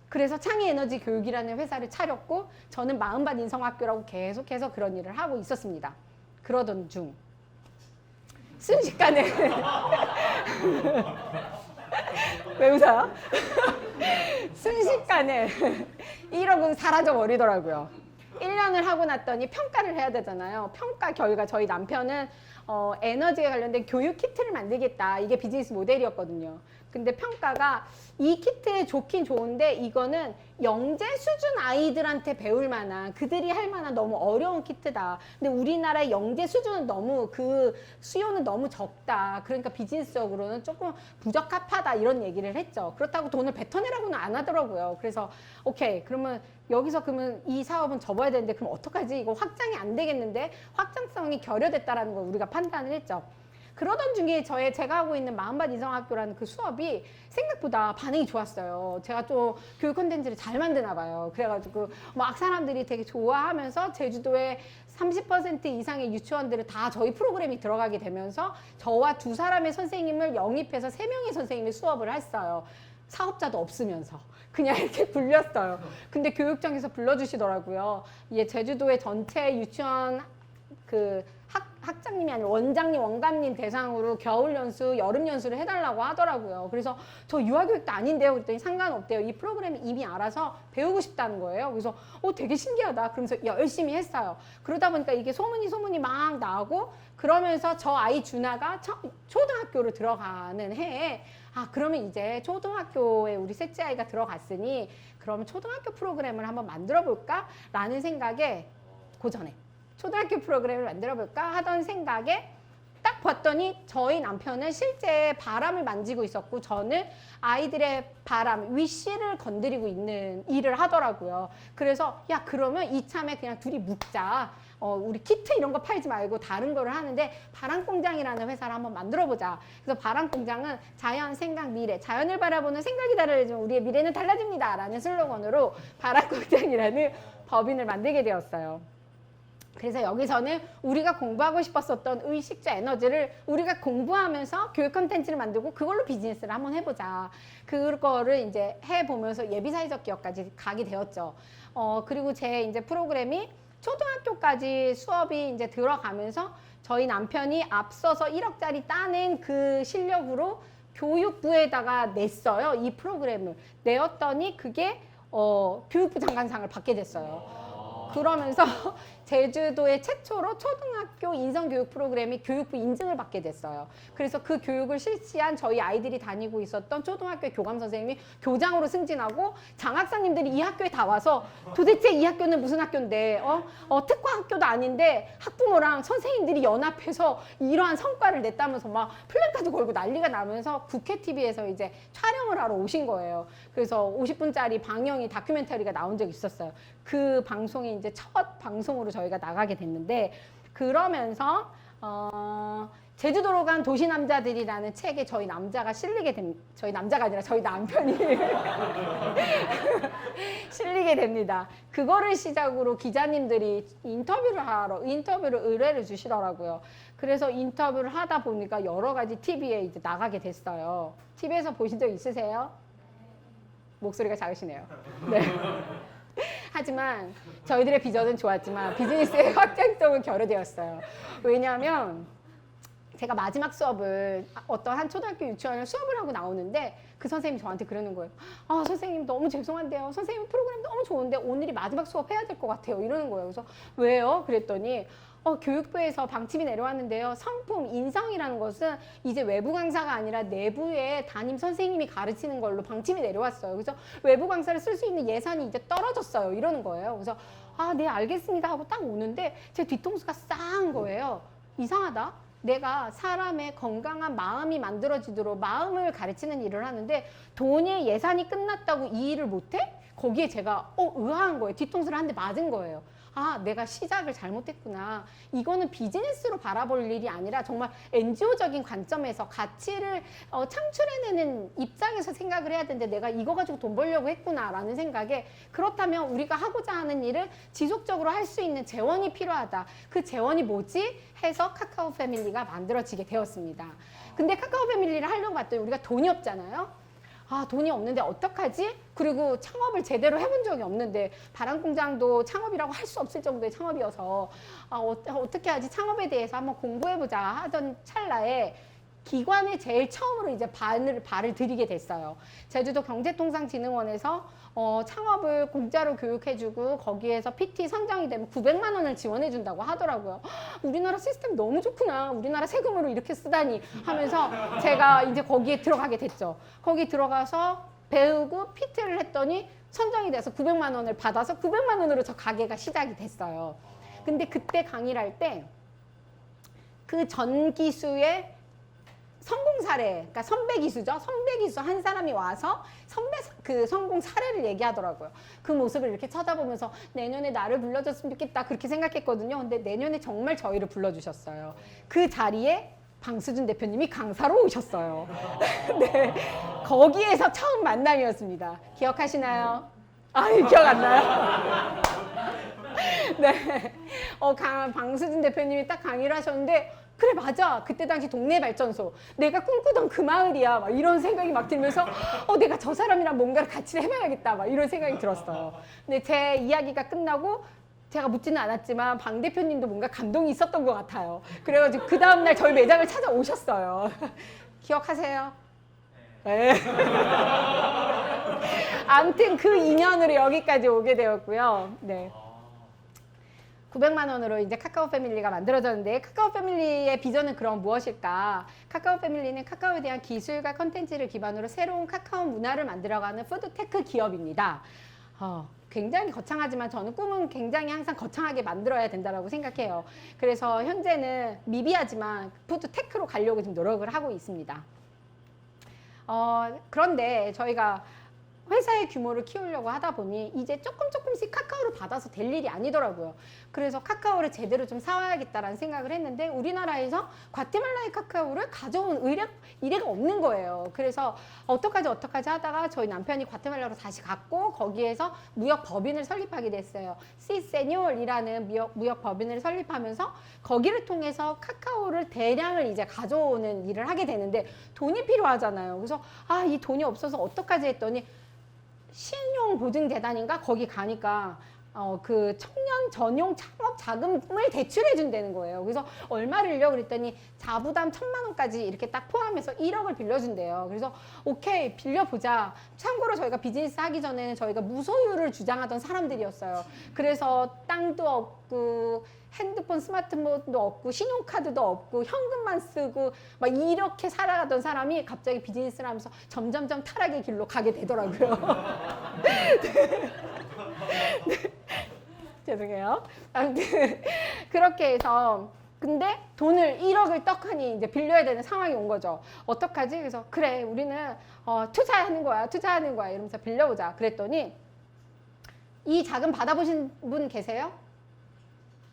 그래서 창의에너지 교육이라는 회사를 차렸고 저는 마음밭 인성학교라고 계속해서 그런 일을 하고 있었습니다. 그러던 중 순식간에 왜 웃어요? 순식간에 1억은 사라져 버리더라고요. 1년을 하고 났더니 평가를 해야 되잖아요. 평가 결과 저희 남편은 에너지에 관련된 교육 키트를 만들겠다. 이게 비즈니스 모델이었거든요. 근데 평가가 이 키트에 좋긴 좋은데 이거는 영재 수준 아이들한테 배울 만한 그들이 할 만한 너무 어려운 키트다. 근데 우리나라의 영재 수준은 너무 그 수요는 너무 적다. 그러니까 비즈니스적으로는 조금 부적합하다 이런 얘기를 했죠. 그렇다고 돈을 뱉어내라고는 안 하더라고요. 그래서 오케이 그러면 여기서 그러면 이 사업은 접어야 되는데 그럼 어떡하지? 이거 확장이 안 되겠는데 확장성이 결여됐다라는 걸 우리가 판단을 했죠. 그러던 중에 제가 하고 있는 마음밭 인성학교라는 그 수업이 생각보다 반응이 좋았어요. 제가 좀 교육 콘텐츠를 잘 만드나 봐요. 그래가지고 막 사람들이 되게 좋아하면서 제주도에 30% 이상의 유치원들을 다 저희 프로그램이 들어가게 되면서 저와 2사람의 선생님을 영입해서 3명의 선생님이 수업을 했어요. 사업자도 없으면서 그냥 이렇게 불렸어요. 근데 교육청에서 불러주시더라고요. 제주도의 전체 유치원 학장님이 아니라 원장님, 원감님 대상으로 겨울 연수, 여름 연수를 해달라고 하더라고요. 그래서 저 유아교육도 아닌데요. 그랬더니 상관없대요. 이 프로그램이 이미 알아서 배우고 싶다는 거예요. 그래서 되게 신기하다. 그러면서 열심히 했어요. 그러다 보니까 이게 소문이 막 나오고 그러면서 저 아이 준하가 초등학교로 들어가는 해에 그러면 이제 초등학교에 우리 셋째 아이가 들어갔으니 그러면 초등학교 프로그램을 한번 만들어 볼까? 라는 생각에 그 전에 초등학교 프로그램을 만들어 볼까 하던 생각에 딱 딱 봤더니 저희 남편은 실제 바람을 만지고 있었고 저는 아이들의 바람, 위시를 건드리고 있는 일을 하더라고요. 그래서 야 그러면 이참에 그냥 둘이 묵자. 우리 키트 이런 거 팔지 말고 다른 거를 하는데 바람공장이라는 회사를 한번 만들어보자. 그래서 바람공장은 자연, 생각, 미래, 자연을 바라보는 생각이 달라지면 우리의 미래는 달라집니다. 라는 슬로건으로 바람공장이라는 법인을 만들게 되었어요. 그래서 여기서는 우리가 공부하고 싶었었던 의식주 에너지를 우리가 공부하면서 교육 콘텐츠를 만들고 그걸로 비즈니스를 한번 해보자. 그거를 이제 해보면서 예비사회적 기업까지 가게 되었죠. 그리고 제 이제 프로그램이 초등학교까지 수업이 이제 들어가면서 저희 남편이 앞서서 1억짜리 따낸 그 실력으로 교육부에다가 냈어요. 이 프로그램을. 내었더니 그게 교육부 장관상을 받게 됐어요. 그러면서 제주도의 최초로 초등학교 인성교육 프로그램이 교육부 인증을 받게 됐어요. 그래서 그 교육을 실시한 저희 아이들이 다니고 있었던 초등학교 교감 선생님이 교장으로 승진하고 장학사님들이 이 학교에 다 와서 도대체 이 학교는 무슨 학교인데 특화 학교도 아닌데 학부모랑 선생님들이 연합해서 이러한 성과를 냈다면서 막 플래카드 걸고 난리가 나면서 국회 TV에서 이제 촬영을 하러 오신 거예요. 그래서 50분짜리 방영이 다큐멘터리가 나온 적이 있었어요. 그 방송이 이제 첫 방송으로 저희가 나가게 됐는데 그러면서 제주도로 간 도시남자들이라는 책에 저희 남자가 실리게 됩니다. 저희 남자가 아니라 저희 남편이 실리게 됩니다. 그거를 시작으로 기자님들이 인터뷰를 의뢰를 주시더라고요. 그래서 인터뷰를 하다 보니까 여러 가지 TV에 이제 나가게 됐어요. TV에서 보신 적 있으세요? 목소리가 작으시네요. 네. 하지만 저희들의 비전은 좋았지만 비즈니스의 확장성은 결여되었어요. 왜냐하면 제가 마지막 수업을 어떤 한 초등학교 유치원을 수업을 하고 나오는데 그 선생님이 저한테 그러는 거예요. 선생님 너무 죄송한데요. 선생님 프로그램 너무 좋은데 오늘이 마지막 수업 해야 될 것 같아요. 이러는 거예요. 그래서 왜요? 그랬더니 교육부에서 방침이 내려왔는데요. 성품, 인성이라는 것은 이제 외부 강사가 아니라 내부의 담임 선생님이 가르치는 걸로 방침이 내려왔어요. 그래서 외부 강사를 쓸 수 있는 예산이 이제 떨어졌어요. 이러는 거예요. 그래서 네 알겠습니다 하고 딱 오는데 제 뒤통수가 싸한 거예요. 이상하다. 내가 사람의 건강한 마음이 만들어지도록 마음을 가르치는 일을 하는데 돈의 예산이 끝났다고 이 일을 못해? 거기에 제가 의아한 거예요. 뒤통수를 한 대 맞은 거예요. 내가 시작을 잘못했구나. 이거는 비즈니스로 바라볼 일이 아니라 정말 NGO적인 관점에서 가치를 창출해내는 입장에서 생각을 해야 되는데 내가 이거 가지고 돈 벌려고 했구나라는 생각에 그렇다면 우리가 하고자 하는 일을 지속적으로 할 수 있는 재원이 필요하다. 그 재원이 뭐지? 해서 카카오 패밀리가 만들어지게 되었습니다. 근데 카카오 패밀리를 하려고 봤더니 우리가 돈이 없잖아요. 돈이 없는데 어떡하지? 그리고 창업을 제대로 해본 적이 없는데 바람공장도 창업이라고 할 수 없을 정도의 창업이어서 어떻게 하지? 창업에 대해서 한번 공부해보자 하던 찰나에 기관에 제일 처음으로 이제 발을 들이게 됐어요. 제주도 경제통상진흥원에서 창업을 공짜로 교육해주고 거기에서 PT 선정이 되면 900만 원을 지원해준다고 하더라고요. 우리나라 시스템 너무 좋구나. 우리나라 세금으로 이렇게 쓰다니 하면서 제가 이제 거기에 들어가게 됐죠. 거기 들어가서 배우고 PT를 했더니 선정이 돼서 900만 원을 받아서 900만 원으로 저 가게가 시작이 됐어요. 근데 그때 강의를 할 때 그 전 기수의 성공 사례, 그러니까 선배 기수죠. 선배 기수 한 사람이 와서 그 성공 사례를 얘기하더라고요. 그 모습을 이렇게 쳐다보면서 내년에 나를 불러줬으면 좋겠다 그렇게 생각했거든요. 근데 내년에 정말 저희를 불러주셨어요. 그 자리에 방수준 대표님이 강사로 오셨어요. 네, 거기에서 처음 만남이었습니다. 기억하시나요? 기억 안 나요? 네, 방수준 대표님이 딱 강의를 하셨는데 그래 맞아 그때 당시 동네 발전소 내가 꿈꾸던 그 마을이야 막 이런 생각이 막 들면서 내가 저 사람이랑 뭔가를 같이 해봐야겠다 막 이런 생각이 들었어요. 근데 제 이야기가 끝나고 제가 묻지는 않았지만 방 대표님도 뭔가 감동이 있었던 것 같아요. 그래가지고 그 다음날 저희 매장을 찾아오셨어요. 기억하세요? 네. 아무튼 그 인연으로 여기까지 오게 되었고요. 네. 900만 원으로 이제 카카오 패밀리가 만들어졌는데 카카오 패밀리의 비전은 그럼 무엇일까? 카카오 패밀리는 카카오에 대한 기술과 컨텐츠를 기반으로 새로운 카카오 문화를 만들어가는 푸드테크 기업입니다. 굉장히 거창하지만 저는 꿈은 굉장히 항상 거창하게 만들어야 된다고 생각해요. 그래서 현재는 미비하지만 푸드테크로 가려고 지금 노력을 하고 있습니다. 그런데 저희가 회사의 규모를 키우려고 하다 보니 이제 조금씩 카카오를 받아서 될 일이 아니더라고요. 그래서 카카오를 제대로 좀 사와야겠다라는 생각을 했는데 우리나라에서 과테말라의 카카오를 가져온 의뢰가 없는 거예요. 그래서 어떡하지 하다가 저희 남편이 과테말라로 다시 갔고 거기에서 무역 법인을 설립하게 됐어요. 시세뇨이라는 무역 법인을 설립하면서 거기를 통해서 카카오를 대량을 이제 가져오는 일을 하게 되는데 돈이 필요하잖아요. 그래서 이 돈이 없어서 어떡하지 했더니 신용보증재단인가 거기 가니까 그 청년 전용 창업 자금을 대출해 준다는 거예요. 그래서 얼마를요? 그랬더니 자부담 1,000만 원까지 이렇게 딱 포함해서 1억을 빌려준대요. 그래서 오케이 빌려보자. 참고로 저희가 비즈니스 하기 전에는 저희가 무소유를 주장하던 사람들이었어요. 그래서 땅도 없고 핸드폰 스마트폰도 없고 신용카드도 없고 현금만 쓰고 막 이렇게 살아가던 사람이 갑자기 비즈니스를 하면서 점점점 타락의 길로 가게 되더라고요. 네. 죄송해요. 아무튼 그렇게 해서 근데 돈을 1억을 떡하니 이제 빌려야 되는 상황이 온 거죠. 어떡하지? 그래서 그래 우리는 투자하는 거야 이러면서 빌려보자. 그랬더니 이 자금 받아보신 분 계세요?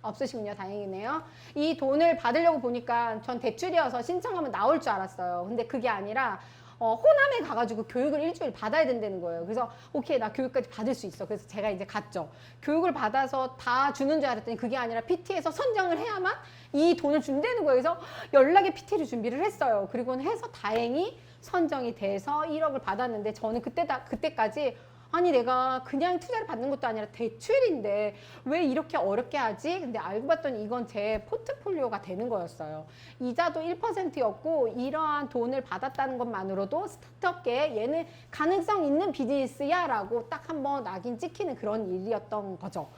없으시군요. 다행이네요. 이 돈을 받으려고 보니까 전 대출이어서 신청하면 나올 줄 알았어요. 근데 그게 아니라 호남에 가가지고 교육을 일주일 받아야 된다는 거예요. 그래서 오케이 나 교육까지 받을 수 있어. 그래서 제가 이제 갔죠. 교육을 받아서 다 주는 줄 알았더니 그게 아니라 PT에서 선정을 해야만 이 돈을 준다는 거예요. 그래서 연락에 PT를 준비를 했어요. 그리고는 해서 다행히 선정이 돼서 1억을 받았는데 저는 그때까지 아니 내가 그냥 투자를 받는 것도 아니라 대출인데 왜 이렇게 어렵게 하지? 근데 알고 봤더니 이건 제 포트폴리오가 되는 거였어요. 이자도 1%였고 이러한 돈을 받았다는 것만으로도 스타트업계에 얘는 가능성 있는 비즈니스야 라고 딱 한번 낙인 찍히는 그런 일이었던 거죠.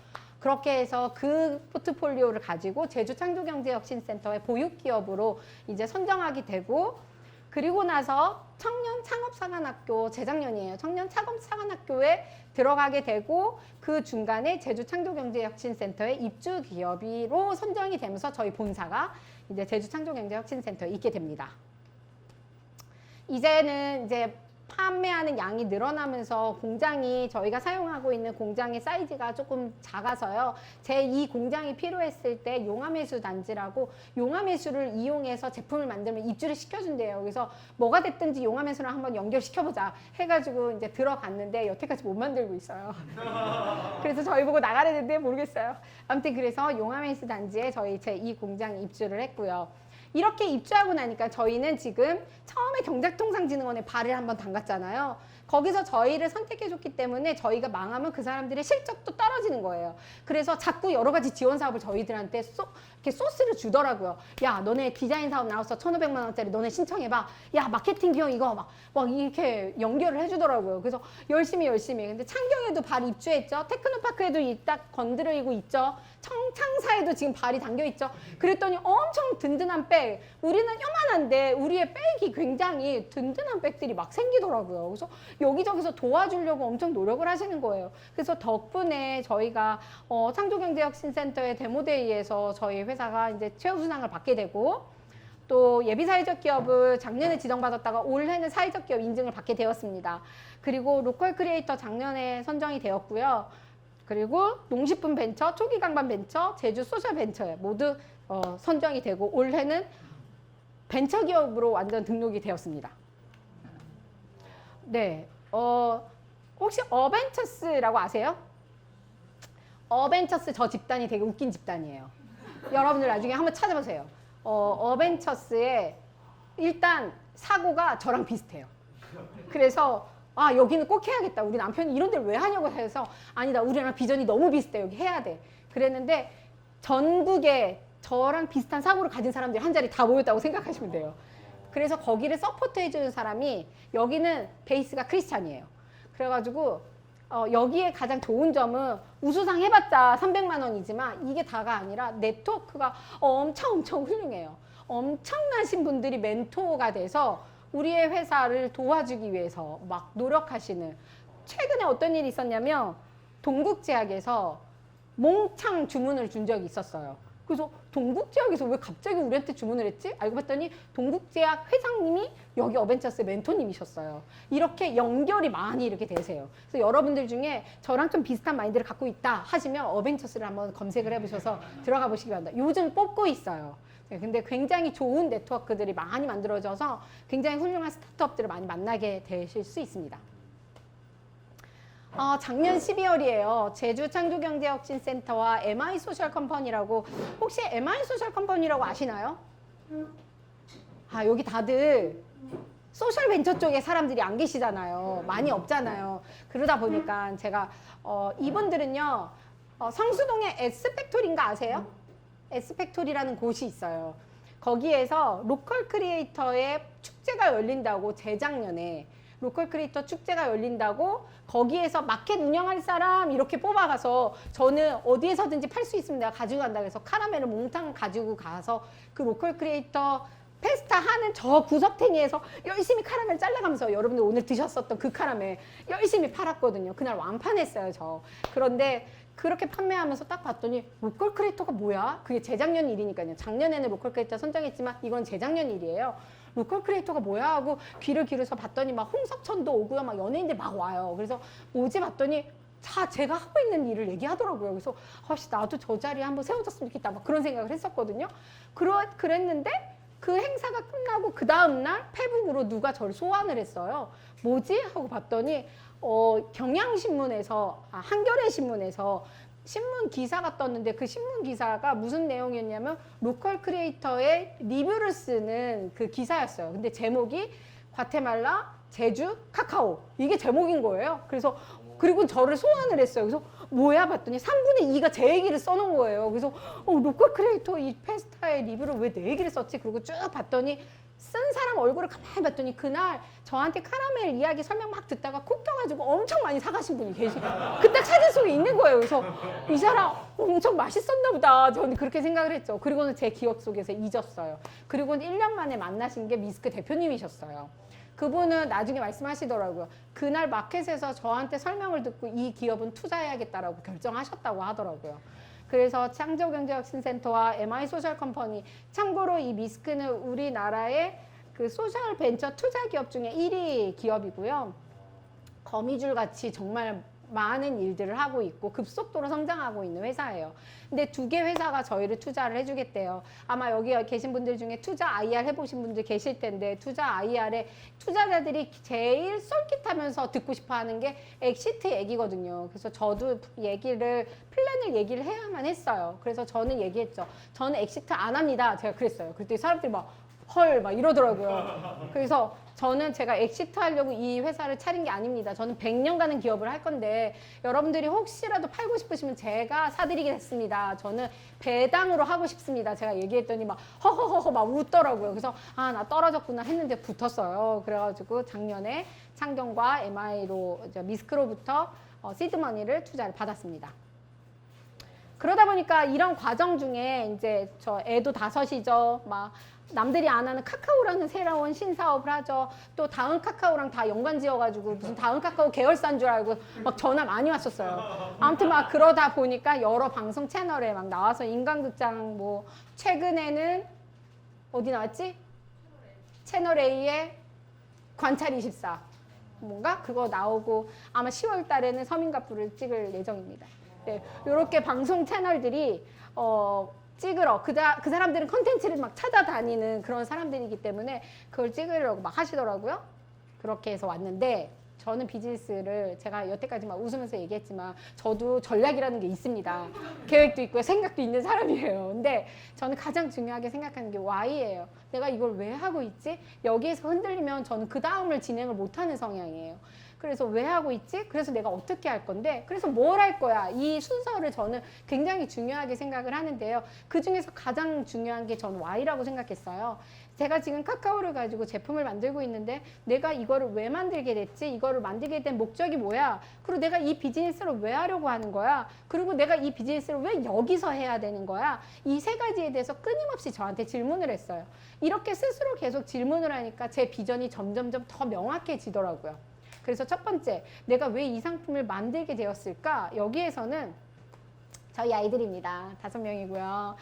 그렇게 해서 그 포트폴리오를 가지고 제주창조경제혁신센터의 보육기업으로 이제 선정하게 되고 그리고 나서 청년 창업사관학교 재작년이에요. 청년 창업사관학교에 들어가게 되고 그 중간에 제주창조경제혁신센터의 입주기업으로 선정이 되면서 저희 본사가 이제 제주창조경제혁신센터에 있게 됩니다. 이제는 이제 판매하는 양이 늘어나면서 공장이 저희가 사용하고 있는 공장의 사이즈가 조금 작아서요. 제 이 공장이 필요했을 때 용암회수 단지라고 용암회수를 이용해서 제품을 만들면 입주를 시켜준대요. 그래서 뭐가 됐든지 용암회수를 한번 연결시켜보자 해가지고 이제 들어갔는데 여태까지 못 만들고 있어요. 그래서 저희 보고 나가려는데 모르겠어요. 아무튼 그래서 용암회수 단지에 제 이 공장에 입주를 했고요. 이렇게 입주하고 나니까 저희는 지금 처음에 경작통상진흥원에 발을 한번 담갔잖아요. 거기서 저희를 선택해줬기 때문에 저희가 망하면 그 사람들의 실적도 떨어지는 거예요. 그래서 자꾸 여러 가지 지원 사업을 저희들한테 이렇게 소스를 주더라고요. 야, 너네 디자인 사업 나왔어. 1,500만 원짜리 너네 신청해봐. 야, 마케팅 비용 이거 막 이렇게 연결을 해주더라고요. 그래서 열심히. 근데 창경에도 발 입주했죠. 테크노파크에도 딱 건드리고 있죠. 청창사에도 지금 발이 담겨있죠. 그랬더니 엄청 든든한 백. 우리는 요만한데 우리의 백이 굉장히 든든한 백들이 막 생기더라고요. 그래서 여기저기서 도와주려고 엄청 노력을 하시는 거예요. 그래서 덕분에 저희가 창조경제혁신센터의 데모데이에서 저희 회사가 이제 최우수상을 받게 되고 또 예비사회적 기업을 작년에 지정받았다가 올해는 사회적 기업 인증을 받게 되었습니다. 그리고 로컬 크리에이터 작년에 선정이 되었고요. 그리고 농식품 벤처, 초기 강반 벤처, 제주 소셜 벤처에 모두 선정이 되고 올해는 벤처 기업으로 완전 등록이 되었습니다. 네, 혹시 어벤처스라고 아세요? 어벤처스 저 집단이 되게 웃긴 집단이에요. 여러분들 나중에 한번 찾아보세요. 어벤처스에 일단 사고가 저랑 비슷해요. 그래서 여기는 꼭 해야겠다. 우리 남편이 이런 데를 왜 하냐고 해서 아니다. 우리랑 비전이 너무 비슷해. 여기 해야 돼. 그랬는데 전국에 저랑 비슷한 사고를 가진 사람들이 한 자리 다 모였다고 생각하시면 돼요. 그래서 거기를 서포트 해주는 사람이 여기는 베이스가 크리스찬이에요. 그래가지고 여기에 가장 좋은 점은 우수상 해봤자 300만 원이지만 이게 다가 아니라 네트워크가 엄청 훌륭해요. 엄청나신 분들이 멘토가 돼서 우리의 회사를 도와주기 위해서 막 노력하시는 최근에 어떤 일이 있었냐면 동국제약에서 몽창 주문을 준 적이 있었어요. 그래서 동국제약에서 왜 갑자기 우리한테 주문을 했지? 알고 봤더니 동국제약 회장님이 여기 어벤처스의 멘토님이셨어요. 이렇게 연결이 많이 이렇게 되세요. 그래서 여러분들 중에 저랑 좀 비슷한 마인드를 갖고 있다 하시면 어벤처스를 한번 검색을 해보셔서 들어가 보시기 바랍니다. 요즘 뽑고 있어요. 네, 근데 굉장히 좋은 네트워크들이 많이 만들어져서 굉장히 훌륭한 스타트업들을 많이 만나게 되실 수 있습니다. 작년 12월이에요. 제주창조경제혁신센터와 MI 소셜컴퍼니라고, 혹시 MI 소셜컴퍼니라고 아시나요? 여기 다들 소셜벤처 쪽에 사람들이 안 계시잖아요. 많이 없잖아요. 그러다 보니까 제가 이분들은요, 성수동에 S팩토리인가 아세요? S팩토리라는 곳이 있어요. 거기에서 로컬 크리에이터의 축제가 열린다고, 재작년에 로컬 크리에이터 축제가 열린다고 거기에서 마켓 운영할 사람 이렇게 뽑아가서 저는 어디에서든지 팔 수 있으면 내가 가지고 간다 그래서 카라멜을 몽땅 가지고 가서 그 로컬 크리에이터 페스타 하는 저 구석탱이에서 열심히 카라멜 잘라가면서 여러분들 오늘 드셨었던 그 카라멜 열심히 팔았거든요. 그날 완판했어요, 저. 그런데 그렇게 판매하면서 딱 봤더니 로컬 크리에이터가 뭐야? 그게 재작년 일이니까요. 작년에는 로컬 크리에이터 선정했지만 이건 재작년 일이에요. 로컬 크리에이터가 뭐야 하고 귀를 기울여서 봤더니 막 홍석천도 오고요. 막 연예인들 막 와요. 그래서 뭐지 봤더니 제가 하고 있는 일을 얘기하더라고요. 그래서 나도 저 자리에 한번 세워졌으면 좋겠다. 막 그런 생각을 했었거든요. 그랬는데 그 행사가 끝나고 그 다음날 페북으로 누가 저를 소환을 했어요. 뭐지? 하고 봤더니 경향신문에서 한겨레 신문에서 신문 기사가 떴는데 그 신문 기사가 무슨 내용이었냐면 로컬 크리에이터의 리뷰를 쓰는 그 기사였어요. 근데 제목이 과테말라, 제주, 카카오 이게 제목인 거예요. 그래서 그리고 저를 소환을 했어요. 그래서 뭐야 봤더니 3분의 2가 제 얘기를 써놓은 거예요. 그래서 로컬 크리에이터 이 페스타의 리뷰를 왜 내 얘기를 썼지? 그리고 쭉 봤더니 쓴 사람 얼굴을 가만히 봤더니 그날 저한테 카라멜 이야기 설명 막 듣다가 콕 껴가지고 엄청 많이 사가신 분이 그때 사진 속에 있는 거예요. 그래서 이 사람 엄청 맛있었나 보다. 저는 그렇게 생각을 했죠. 그리고는 제 기억 속에서 잊었어요. 그리고는 1년 만에 만나신 게 미스크 대표님이셨어요. 그분은 나중에 말씀하시더라고요. 그날 마켓에서 저한테 설명을 듣고 이 기업은 투자해야겠다라고 결정하셨다고 하더라고요. 그래서 창조경제혁신센터와 MI 소셜컴퍼니, 참고로 이 미스크는 우리나라의 그 소셜 벤처 투자 기업 중에 1위 기업이고요. 거미줄 같이 정말 많은 일들을 하고 있고 급속도로 성장하고 있는 회사예요. 근데 2개 회사가 저희를 투자를 해주겠대요. 아마 여기 계신 분들 중에 투자 IR 해보신 분들 계실 텐데 투자 IR에 투자자들이 제일 쏠깃하면서 듣고 싶어하는 게 엑시트 얘기거든요. 그래서 저도 플랜을 얘기를 해야만 했어요. 그래서 저는 얘기했죠. 저는 엑시트 안 합니다. 제가 그랬어요. 그랬더니 사람들이 막 이러더라고요. 그래서 저는 제가 엑시트 하려고 이 회사를 차린 게 아닙니다. 저는 100년 가는 기업을 할 건데 여러분들이 혹시라도 팔고 싶으시면 제가 사드리겠습니다. 저는 배당으로 하고 싶습니다. 제가 얘기했더니 막 허허허허 막 웃더라고요. 그래서 나 떨어졌구나 했는데 붙었어요. 그래가지고 작년에 창경과 MI로 미스크로부터 시드머니를 투자를 받았습니다. 그러다 보니까 이런 과정 중에 이제 저 애도 5이죠. 막 남들이 안 하는 카카오라는 새로운 신사업을 하죠. 또 다음 카카오랑 다 연관 지어가지고 무슨 다음 카카오 계열사인 줄 알고 막 전화 많이 왔었어요. 아무튼 막 그러다 보니까 여러 방송 채널에 막 나와서 인간극장 뭐 최근에는 어디 나왔지? 채널 A의 관찰24 뭔가 그거 나오고 아마 10월 달에는 서민갑부를 찍을 예정입니다. 네, 이렇게 방송 채널들이 찍으러 그 사람들은 컨텐츠를 막 찾아다니는 그런 사람들이기 때문에 그걸 찍으려고 막 하시더라고요. 그렇게 해서 왔는데 저는 비즈니스를 제가 여태까지 막 웃으면서 얘기했지만 저도 전략이라는 게 있습니다. 계획도 있고요. 생각도 있는 사람이에요. 근데 저는 가장 중요하게 생각하는 게 Y예요. 내가 이걸 왜 하고 있지? 여기에서 흔들리면 저는 그 다음을 진행을 못하는 성향이에요. 그래서 왜 하고 있지? 그래서 내가 어떻게 할 건데? 그래서 뭘 할 거야? 이 순서를 저는 굉장히 중요하게 생각을 하는데요. 그 중에서 가장 중요한 게 저는 Y라고 생각했어요. 제가 지금 카카오를 가지고 제품을 만들고 있는데 내가 이거를 왜 만들게 됐지? 이거를 만들게 된 목적이 뭐야? 그리고 내가 이 비즈니스를 왜 하려고 하는 거야? 그리고 내가 이 비즈니스를 왜 여기서 해야 되는 거야? 이 3가지에 대해서 끊임없이 저한테 질문을 했어요. 이렇게 스스로 계속 질문을 하니까 제 비전이 점점점 더 명확해지더라고요. 그래서 첫 번째, 내가 왜 이 상품을 만들게 되었을까? 여기에서는 저희 아이들입니다. 5명이고요.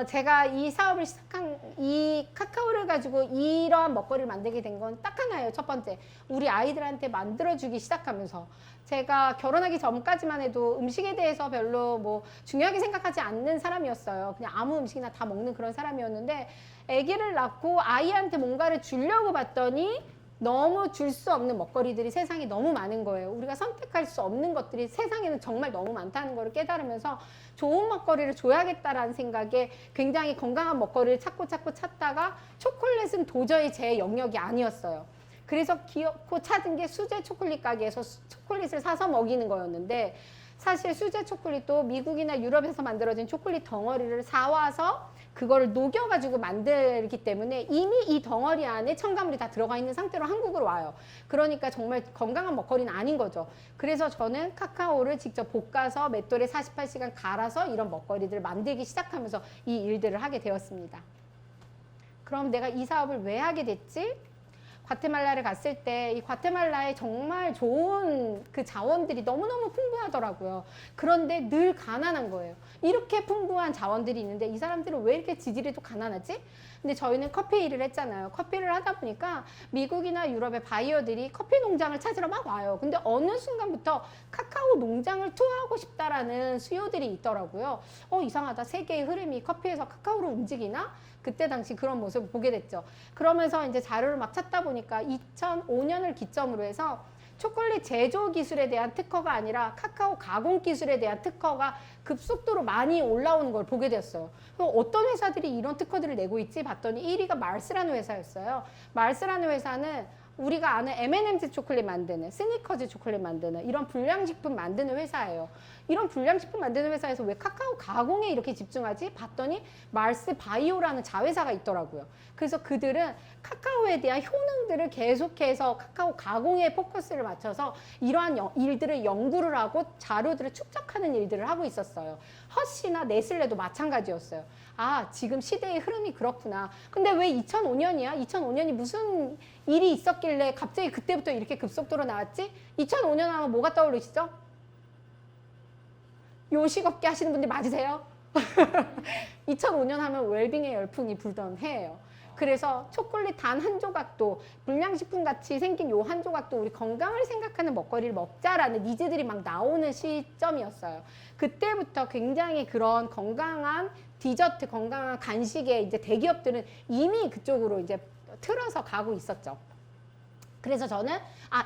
제가 이 사업을 시작한, 이 카카오를 가지고 이러한 먹거리를 만들게 된 건 딱 하나예요. 첫 번째, 우리 아이들한테 만들어주기 시작하면서. 제가 결혼하기 전까지만 해도 음식에 대해서 별로 뭐 중요하게 생각하지 않는 사람이었어요. 그냥 아무 음식이나 다 먹는 그런 사람이었는데, 아기를 낳고 아이한테 뭔가를 주려고 봤더니 너무 줄 수 없는 먹거리들이 세상에 너무 많은 거예요. 우리가 선택할 수 없는 것들이 세상에는 정말 너무 많다는 걸 깨달으면서 좋은 먹거리를 줘야겠다라는 생각에 굉장히 건강한 먹거리를 찾고 찾다가 초콜릿은 도저히 제 영역이 아니었어요. 그래서 기어코 찾은 게 수제 초콜릿 가게에서 초콜릿을 사서 먹이는 거였는데, 사실 수제 초콜릿도 미국이나 유럽에서 만들어진 초콜릿 덩어리를 사와서 그거를 녹여가지고 만들기 때문에 이미 이 덩어리 안에 첨가물이 다 들어가 있는 상태로 한국으로 와요. 그러니까 정말 건강한 먹거리는 아닌 거죠. 그래서 저는 카카오를 직접 볶아서 맷돌에 48시간 갈아서 이런 먹거리들을 만들기 시작하면서 이 일들을 하게 되었습니다. 그럼 내가 이 사업을 왜 하게 됐지? 과테말라를 갔을 때 이 과테말라에 정말 좋은 그 자원들이 너무너무 풍부하더라고요. 그런데 늘 가난한 거예요. 이렇게 풍부한 자원들이 있는데 이 사람들은 왜 이렇게 지질이 또 가난하지? 근데 저희는 커피 일을 했잖아요. 커피를 하다 보니까 미국이나 유럽의 바이어들이 커피 농장을 찾으러 막 와요. 근데 어느 순간부터 카카오 농장을 투어하고 싶다라는 수요들이 있더라고요. 이상하다. 세계의 흐름이 커피에서 카카오로 움직이나? 그때 당시 그런 모습을 보게 됐죠. 그러면서 이제 자료를 막 찾다 보니까 2005년을 기점으로 해서 초콜릿 제조 기술에 대한 특허가 아니라 카카오 가공 기술에 대한 특허가 급속도로 많이 올라오는 걸 보게 되었어요. 그럼 어떤 회사들이 이런 특허들을 내고 있지 봤더니 1위가 말스라는 회사였어요. 말스라는 회사는 우리가 아는 M&M's 초콜릿 만드는, 스니커즈 초콜릿 만드는 이런 불량식품 만드는 회사예요. 이런 불량식품 만드는 회사에서 왜 카카오 가공에 이렇게 집중하지? 봤더니 말스 바이오라는 자회사가 있더라고요. 그래서 그들은 카카오에 대한 효능들을 계속해서 카카오 가공에 포커스를 맞춰서 이러한 일들을 연구를 하고 자료들을 축적하는 일들을 하고 있었어요. 허쉬나 네슬레도 마찬가지였어요. 아, 지금 시대의 흐름이 그렇구나. 근데 왜 2005년이야? 2005년이 무슨 일이 있었길래 갑자기 그때부터 이렇게 급속도로 나왔지? 2005년 하면 뭐가 떠오르시죠? 요식업계 하시는 분들 맞으세요? 2005년 하면 웰빙의 열풍이 불던 해예요. 그래서 초콜릿 단 한 조각도 불량식품 같이 생긴 요 한 조각도 우리 건강을 생각하는 먹거리를 먹자라는 니즈들이 막 나오는 시점이었어요. 그때부터 굉장히 그런 건강한 디저트, 건강한 간식에 이제 대기업들은 이미 그쪽으로 이제 틀어서 가고 있었죠. 그래서 저는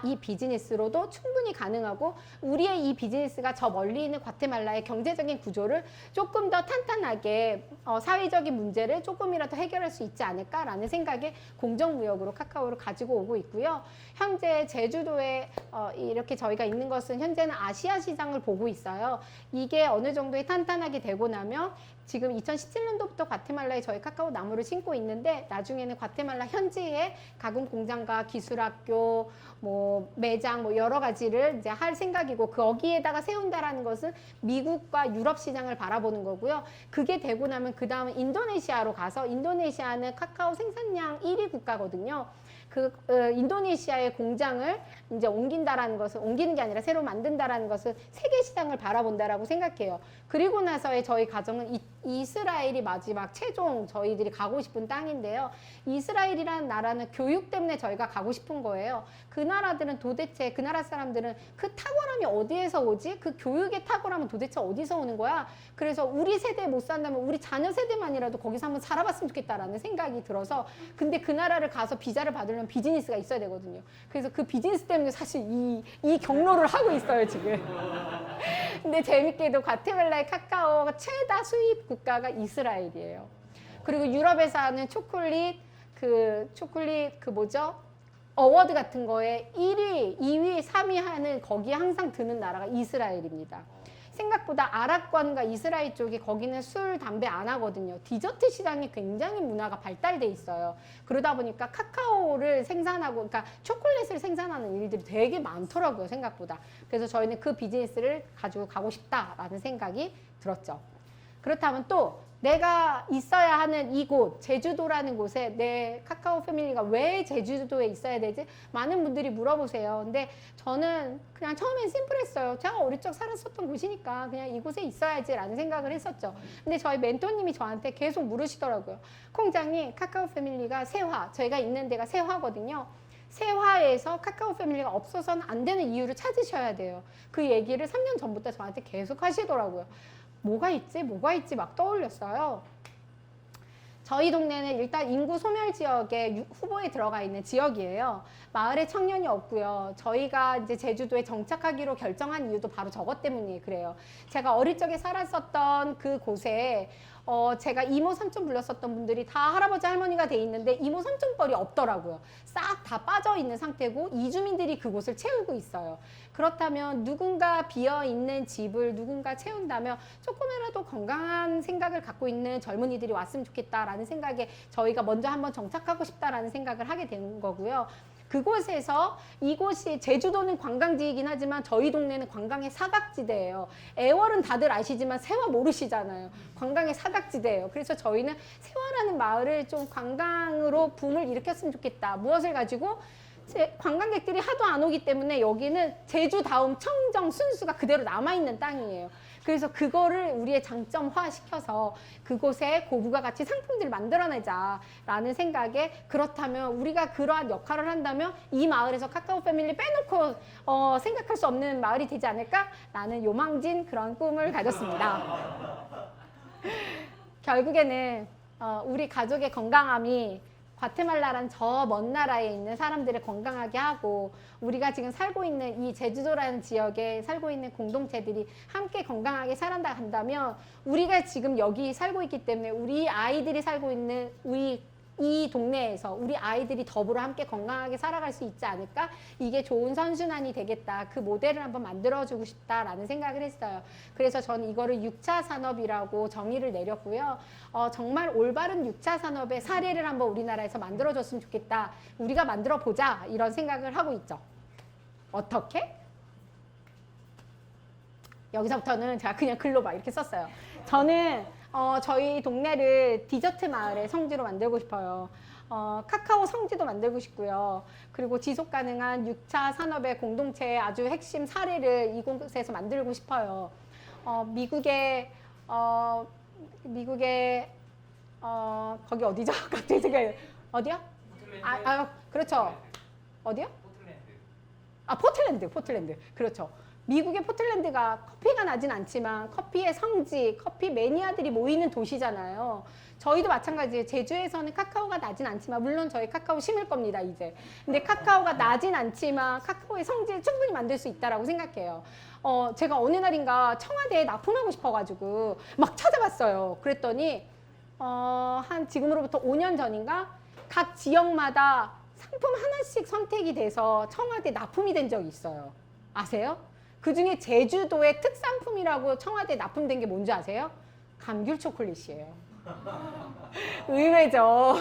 이 비즈니스로도 충분히 가능하고 우리의 이 비즈니스가 저 멀리 있는 과테말라의 경제적인 구조를 조금 더 탄탄하게 사회적인 문제를 조금이라도 해결할 수 있지 않을까라는 생각에 공정무역으로 카카오를 가지고 오고 있고요. 현재 제주도에 이렇게 저희가 있는 것은 현재는 아시아 시장을 보고 있어요. 이게 어느 정도에 탄탄하게 되고 나면 지금 2017년도부터 과테말라에 저희 카카오 나무를 심고 있는데 나중에는 과테말라 현지에 가공 공장과 기술학교, 뭐 매장, 뭐 여러 가지를 이제 할 생각이고 거기에다가 세운다라는 것은 미국과 유럽 시장을 바라보는 거고요. 그게 되고 나면 그 다음은 인도네시아로 가서 인도네시아는 카카오 생산량 1위 국가거든요. 인도네시아의 공장을 이제 옮긴다라는 것은 옮기는 게 아니라 새로 만든다라는 것은 세계 시장을 바라본다라고 생각해요. 그리고 나서의 저희 가정은 이스라엘이 마지막 최종 저희들이 가고 싶은 땅인데요. 이스라엘이라는 나라는 교육 때문에 저희가 가고 싶은 거예요. 그 나라들은 도대체 그 나라 사람들은 그 탁월함이 어디에서 오지? 그 교육의 탁월함은 도대체 어디서 오는 거야? 그래서 우리 세대에 못 산다면 우리 자녀 세대만이라도 거기서 한번 살아봤으면 좋겠다라는 생각이 들어서 근데 그 나라를 가서 비자를 받으려면 비즈니스가 있어야 되거든요. 그래서 그 비즈니스 때문에 사실 이 경로를 하고 있어요, 지금. 근데 재밌게도 과테말라의 카카오가 최다 수입 국가가 이스라엘이에요. 그리고 유럽에서 하는 초콜릿 어워드 같은 거에 1위, 2위, 3위 하는 거기에 항상 드는 나라가 이스라엘입니다. 생각보다 아랍권과 이스라엘 쪽이 거기는 술, 담배 안 하거든요. 디저트 시장이 굉장히 문화가 발달돼 있어요. 그러다 보니까 카카오를 생산하고, 그러니까 초콜릿을 생산하는 일들이 되게 많더라고요, 생각보다. 그래서 저희는 그 비즈니스를 가지고 가고 싶다라는 생각이 들었죠. 그렇다면 또 내가 있어야 하는 이곳, 제주도라는 곳에 내 카카오 패밀리가 왜 제주도에 있어야 되지? 많은 분들이 물어보세요. 근데 저는 그냥 처음엔 심플했어요. 제가 어릴 적 살았었던 곳이니까 그냥 이곳에 있어야지라는 생각을 했었죠. 근데 저희 멘토님이 저한테 계속 물으시더라고요. 콩장님, 카카오 패밀리가 세화, 저희가 있는 데가 세화거든요. 세화에서 카카오 패밀리가 없어서는 안 되는 이유를 찾으셔야 돼요. 그 얘기를 3년 전부터 저한테 계속 하시더라고요. 뭐가 있지? 뭐가 있지? 막 떠올렸어요. 저희 동네는 일단 인구 소멸 지역의 후보에 들어가 있는 지역이에요. 마을에 청년이 없고요. 저희가 이제 제주도에 정착하기로 결정한 이유도 바로 저것 때문이에요. 그래요. 제가 어릴 적에 살았었던 그 곳에 제가 이모 삼촌 불렀었던 분들이 다 할아버지 할머니가 돼 있는데 이모 삼촌뻘이 없더라고요. 싹 다 빠져 있는 상태고 이주민들이 그곳을 채우고 있어요. 그렇다면 누군가 비어 있는 집을 누군가 채운다면 조금이라도 건강한 생각을 갖고 있는 젊은이들이 왔으면 좋겠다라는 생각에 저희가 먼저 한번 정착하고 싶다라는 생각을 하게 된 거고요. 그곳에서 이곳이 제주도는 관광지이긴 하지만 저희 동네는 관광의 사각지대예요. 애월은 다들 아시지만 세화 모르시잖아요. 관광의 사각지대예요. 그래서 저희는 세화라는 마을을 좀 관광으로 붐을 일으켰으면 좋겠다. 무엇을 가지고? 관광객들이 하도 안 오기 때문에 여기는 제주 다음 청정 순수가 그대로 남아있는 땅이에요. 그래서 그거를 우리의 장점화 시켜서 그곳에 고부가 가치 상품들을 만들어내자라는 생각에 그렇다면 우리가 그러한 역할을 한다면 이 마을에서 카카오 패밀리 빼놓고 생각할 수 없는 마을이 되지 않을까라는 요망진 그런 꿈을 가졌습니다. 결국에는 우리 가족의 건강함이 과테말라란 저 먼 나라에 있는 사람들을 건강하게 하고 우리가 지금 살고 있는 이 제주도라는 지역에 살고 있는 공동체들이 함께 건강하게 살아간다 한다면 우리가 지금 여기 살고 있기 때문에 우리 아이들이 살고 있는 이 동네에서 우리 아이들이 더불어 함께 건강하게 살아갈 수 있지 않을까? 이게 좋은 선순환이 되겠다. 그 모델을 한번 만들어주고 싶다라는 생각을 했어요. 그래서 저는 이거를 6차 산업이라고 정의를 내렸고요. 정말 올바른 6차 산업의 사례를 한번 우리나라에서 만들어줬으면 좋겠다. 우리가 만들어보자 이런 생각을 하고 있죠. 어떻게? 여기서부터는 제가 그냥 글로 막 이렇게 썼어요. 저는 저희 동네를 디저트 마을의 성지로 만들고 싶어요. 카카오 성지도 만들고 싶고요. 그리고 지속 가능한 6차 산업의 공동체의 아주 핵심 사례를 이곳에서 만들고 싶어요. 미국의 거기 어디죠? 갑자기 생각이 어디요? 그렇죠. 어디요? 포틀랜드. 그렇죠. 미국의 포틀랜드가 커피가 나진 않지만 커피의 성지, 커피 매니아들이 모이는 도시잖아요. 저희도 마찬가지예요. 제주에서는 카카오가 나진 않지만 물론 저희 카카오 심을 겁니다, 이제. 근데 카카오가 나진 않지만 카카오의 성지를 충분히 만들 수 있다라고 생각해요. 제가 어느 날인가 청와대에 납품하고 싶어가지고 막 찾아봤어요. 그랬더니 한 지금으로부터 5년 전인가 각 지역마다 상품 하나씩 선택이 돼서 청와대 납품이 된 적이 있어요. 아세요? 그중에 제주도의 특산품이라고 청와대에 납품된 게 뭔지 아세요? 감귤 초콜릿이에요. 의외죠.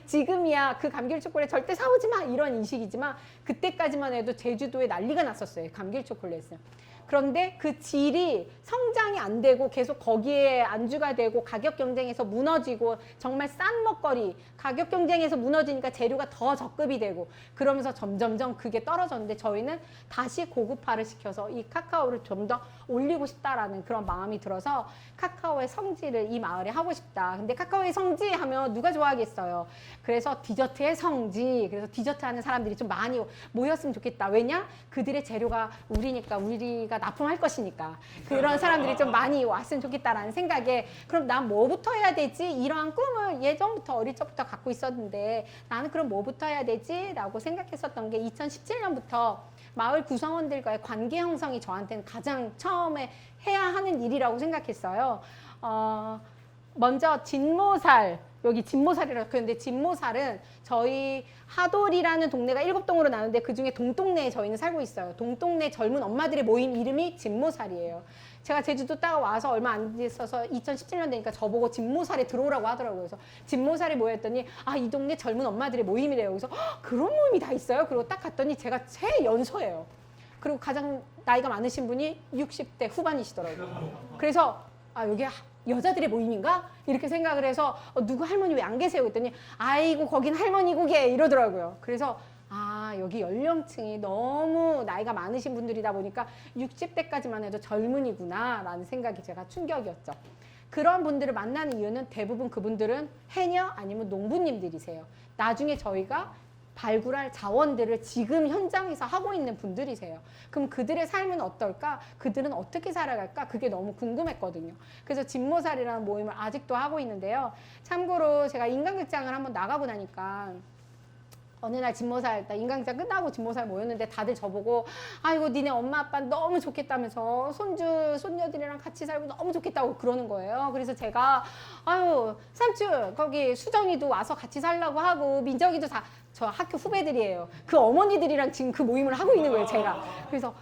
지금이야 그 감귤 초콜릿 절대 사오지 마 이런 인식이지만 그때까지만 해도 제주도에 난리가 났었어요. 감귤 초콜릿은. 그런데 그 질이 성장이 안 되고 계속 거기에 안주가 되고 가격 경쟁에서 무너지고 정말 싼 먹거리 가격 경쟁에서 무너지니까 재료가 더 적급이 되고 그러면서 점점점 그게 떨어졌는데 저희는 다시 고급화를 시켜서 이 카카오를 좀 더 올리고 싶다라는 그런 마음이 들어서 카카오의 성지를 이 마을에 하고 싶다. 근데 카카오의 성지 하면 누가 좋아하겠어요. 그래서 디저트의 성지. 그래서 디저트 하는 사람들이 좀 많이 모였으면 좋겠다. 왜냐? 그들의 재료가 우리니까 우리가 납품할 것이니까 그런 사람들이 좀 많이 왔으면 좋겠다라는 생각에 그럼 난 뭐부터 해야 되지? 이러한 꿈을 예전부터 어릴 적부터 갖고 있었는데 나는 그럼 뭐부터 해야 되지? 라고 생각했었던 게 2017년부터 마을 구성원들과의 관계 형성이 저한테는 가장 처음에 해야 하는 일이라고 생각했어요. 먼저 진모살, 여기 진모살이라고 그러는데 진모살은 저희 하돌이라는 동네가 7동으로 나누는데 그중에 동동네에 저희는 살고 있어요. 동동네 젊은 엄마들의 모임 이름이 진모살이에요. 제가 제주도 딱 와서 얼마 안 됐어서 2017년 되니까 저보고 진모살에 들어오라고 하더라고요. 그래서 진모살이 뭐였더니 이 동네 젊은 엄마들의 모임이래요. 그래서 그런 모임이 다 있어요. 그리고 딱 갔더니 제가 최연소예요. 그리고 가장 나이가 많으신 분이 60대 후반이시더라고요. 그래서 여기 여자들의 모임인가? 이렇게 생각을 해서 누구 할머니 왜 안 계세요? 그랬더니 아이고 거긴 할머니국에 이러더라고요. 그래서 아, 여기 연령층이 너무 나이가 많으신 분들이다 보니까 60대까지만 해도 젊은이구나 라는 생각이 제가 충격이었죠. 그런 분들을 만나는 이유는 대부분 그분들은 해녀 아니면 농부님들이세요. 나중에 저희가 발굴할 자원들을 지금 현장에서 하고 있는 분들이세요. 그럼 그들의 삶은 어떨까? 그들은 어떻게 살아갈까? 그게 너무 궁금했거든요. 그래서 진모살이라는 모임을 아직도 하고 있는데요. 참고로 제가 인간극장을 한번 나가고 나니까 어느 날 진모살, 인간극장 끝나고 진모살 모였는데 다들 저보고 아이고 니네 엄마 아빠 너무 좋겠다면서 손주, 손녀들이랑 같이 살고 너무 좋겠다고 그러는 거예요. 그래서 제가 아유 삼촌 거기 수정이도 와서 같이 살라고 하고 민정이도 다 저 학교 후배들이에요. 그 어머니들이랑 지금 그 모임을 하고 있는 거예요, 제가. 그래서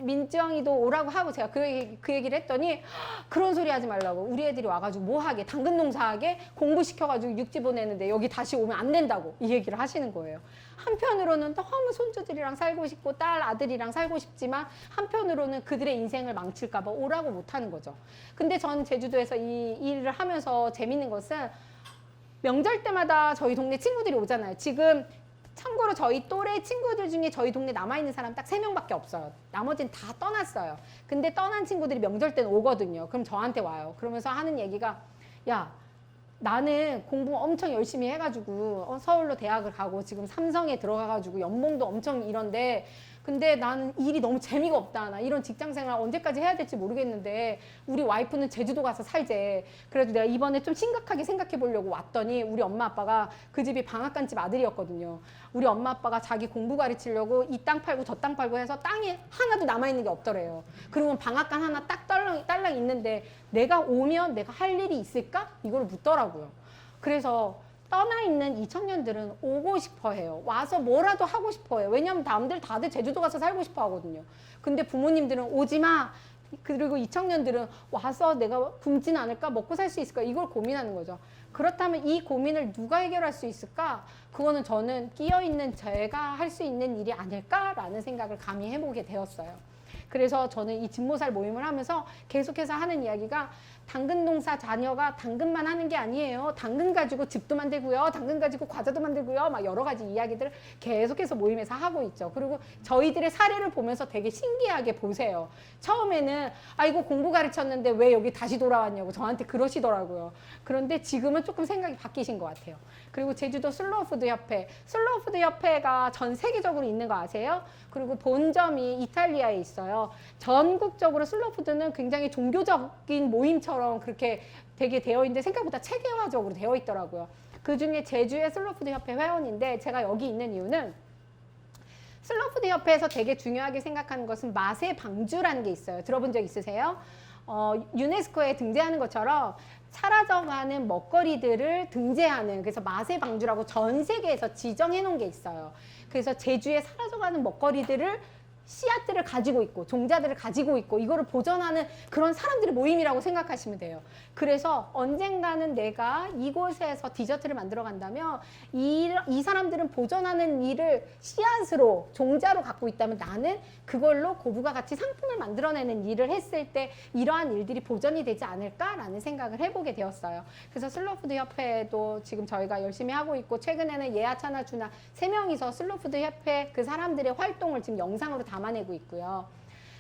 민정이도 오라고 하고 제가 그 얘기를 했더니 그런 소리 하지 말라고. 우리 애들이 와가지고 뭐 하게, 당근 농사하게 공부시켜가지고 육지 보내는데 여기 다시 오면 안 된다고 이 얘기를 하시는 거예요. 한편으로는 너무 손주들이랑 살고 싶고 딸 아들이랑 살고 싶지만 한편으로는 그들의 인생을 망칠까 봐 오라고 못 하는 거죠. 근데 전 제주도에서 이 일을 하면서 재밌는 것은 명절 때마다 저희 동네 친구들이 오잖아요. 지금 참고로 저희 또래 친구들 중에 저희 동네 남아있는 사람 딱 3명밖에 없어요. 나머지는 다 떠났어요. 근데 떠난 친구들이 명절 때는 오거든요. 그럼 저한테 와요. 그러면서 하는 얘기가 야 나는 공부 엄청 열심히 해가지고 서울로 대학을 가고 지금 삼성에 들어가가지고 연봉도 엄청 이런데 근데 나는 일이 너무 재미가 없다. 나 이런 직장생활 언제까지 해야 될지 모르겠는데 우리 와이프는 제주도 가서 살재. 그래도 내가 이번에 좀 심각하게 생각해 보려고 왔더니 우리 엄마 아빠가 그 집이 방앗간집 아들이었거든요. 우리 엄마 아빠가 자기 공부 가르치려고 이 땅 팔고 저 땅 팔고 해서 땅이 하나도 남아있는 게 없더래요. 그러면 방앗간 하나 딱 딸랑 있는데 내가 오면 내가 할 일이 있을까? 이걸 묻더라고요. 그래서 떠나 있는 이 청년들은 오고 싶어 해요. 와서 뭐라도 하고 싶어 해요. 왜냐면 남들 다들 제주도 가서 살고 싶어 하거든요. 근데 부모님들은 오지 마. 그리고 이 청년들은 와서 내가 굶진 않을까? 먹고 살 수 있을까? 이걸 고민하는 거죠. 그렇다면 이 고민을 누가 해결할 수 있을까? 그거는 저는 끼어있는 제가 할 수 있는 일이 아닐까라는 생각을 감히 해보게 되었어요. 그래서 저는 이 진모살 모임을 하면서 계속해서 하는 이야기가 당근 농사 자녀가 당근만 하는 게 아니에요. 당근 가지고 집도 만들고요. 당근 가지고 과자도 만들고요. 막 여러 가지 이야기들을 계속해서 모임에서 하고 있죠. 그리고 저희들의 사례를 보면서 되게 신기하게 보세요. 처음에는 아이고 공부 가르쳤는데 왜 여기 다시 돌아왔냐고 저한테 그러시더라고요. 그런데 지금은 조금 생각이 바뀌신 것 같아요. 그리고 제주도 슬로우푸드 협회. 슬로우푸드 협회가 전 세계적으로 있는 거 아세요? 그리고 본점이 이탈리아에 있어요. 전국적으로 슬로우푸드는 굉장히 종교적인 모임처럼 그렇게 되게 되어 있는데 생각보다 체계화적으로 되어 있더라고요. 그 중에 제주의 슬로우푸드 협회 회원인데 제가 여기 있는 이유는 슬로우푸드 협회에서 되게 중요하게 생각하는 것은 맛의 방주라는 게 있어요. 들어본 적 있으세요? 유네스코에 등재하는 것처럼 사라져가는 먹거리들을 등재하는 그래서 맛의 방주라고 전 세계에서 지정해 놓은 게 있어요. 그래서 제주에 사라져가는 먹거리들을 씨앗들을 가지고 있고 종자들을 가지고 있고 이거를 보존하는 그런 사람들의 모임이라고 생각하시면 돼요. 그래서 언젠가는 내가 이곳에서 디저트를 만들어 간다면 이 사람들은 보존하는 일을 씨앗으로 종자로 갖고 있다면 나는 그걸로 고부가 가치 상품을 만들어내는 일을 했을 때 이러한 일들이 보존이 되지 않을까라는 생각을 해보게 되었어요. 그래서 슬로푸드 협회도 지금 저희가 열심히 하고 있고 최근에는 예아, 차나, 주나 3명이서 슬로푸드 협회 그 사람들의 활동을 지금 영상으로 담아내고 있고요.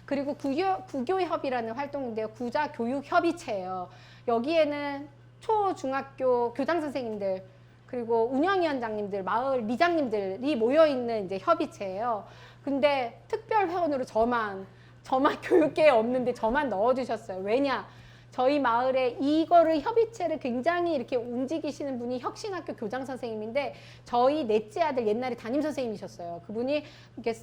그리고 구교협이라는 활동인데요. 구자교육협의체예요. 여기에는 초, 중학교 교장 선생님들 그리고 운영위원장님들, 마을 리장님들이 모여있는 이제 협의체예요. 근데 특별 회원으로 저만 교육계에 없는데 저만 넣어주셨어요. 왜냐? 저희 마을에 이거를 협의체를 굉장히 이렇게 움직이시는 분이 혁신학교 교장 선생님인데 저희 넷째 아들 옛날에 담임 선생님이셨어요. 그분이 이렇게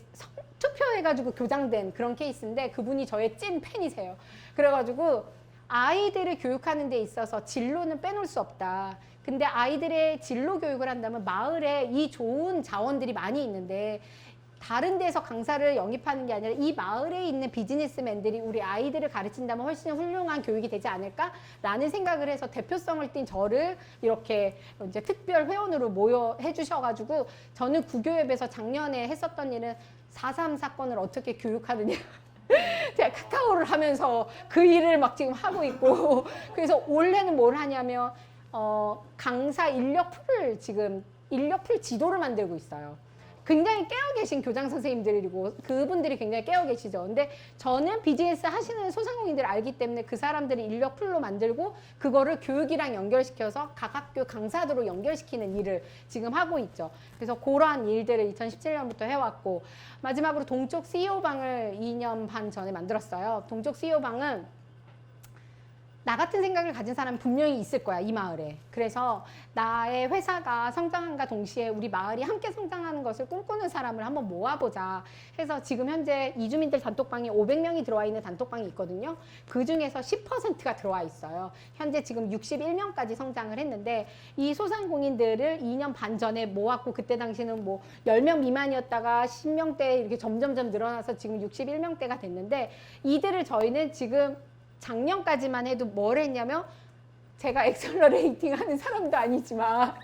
투표해가지고 교장된 그런 케이스인데 그분이 저의 찐 팬이세요. 그래가지고 아이들을 교육하는 데 있어서 진로는 빼놓을 수 없다. 근데 아이들의 진로 교육을 한다면 마을에 이 좋은 자원들이 많이 있는데 다른 데서 강사를 영입하는 게 아니라 이 마을에 있는 비즈니스맨들이 우리 아이들을 가르친다면 훨씬 훌륭한 교육이 되지 않을까라는 생각을 해서 대표성을 띈 저를 이렇게 이제 특별 회원으로 모여 해주셔가지고 저는 구교협에서 작년에 했었던 일은 4.3 사건을 어떻게 교육하느냐 제가 카카오를 하면서 그 일을 막 지금 하고 있고 그래서 올해는 뭘 하냐면 강사 인력풀을 지금 인력풀 지도를 만들고 있어요. 굉장히 깨어 계신 교장 선생님들이고 그분들이 굉장히 깨어 계시죠. 근데 저는 BGS 하시는 소상공인들을 알기 때문에 그 사람들이 인력 풀로 만들고 그거를 교육이랑 연결시켜서 각 학교 강사들로 연결시키는 일을 지금 하고 있죠. 그래서 그러한 일들을 2017년부터 해왔고 마지막으로 동쪽 CEO방을 2년 반 전에 만들었어요. 동쪽 CEO방은 나 같은 생각을 가진 사람이 분명히 있을 거야, 이 마을에. 그래서 나의 회사가 성장함과 동시에 우리 마을이 함께 성장하는 것을 꿈꾸는 사람을 한번 모아보자 해서 지금 현재 이주민들 단톡방이 500명이 들어와 있는 단톡방이 있거든요. 그 중에서 10%가 들어와 있어요. 현재 지금 61명까지 성장을 했는데 이 소상공인들을 2년 반 전에 모았고 그때 당시는 뭐 10명 미만이었다가 10명대 이렇게 점점점 늘어나서 지금 61명대가 됐는데 이들을 저희는 지금 작년까지만 해도 뭘 했냐면 제가 엑셀러레이팅 하는 사람도 아니지만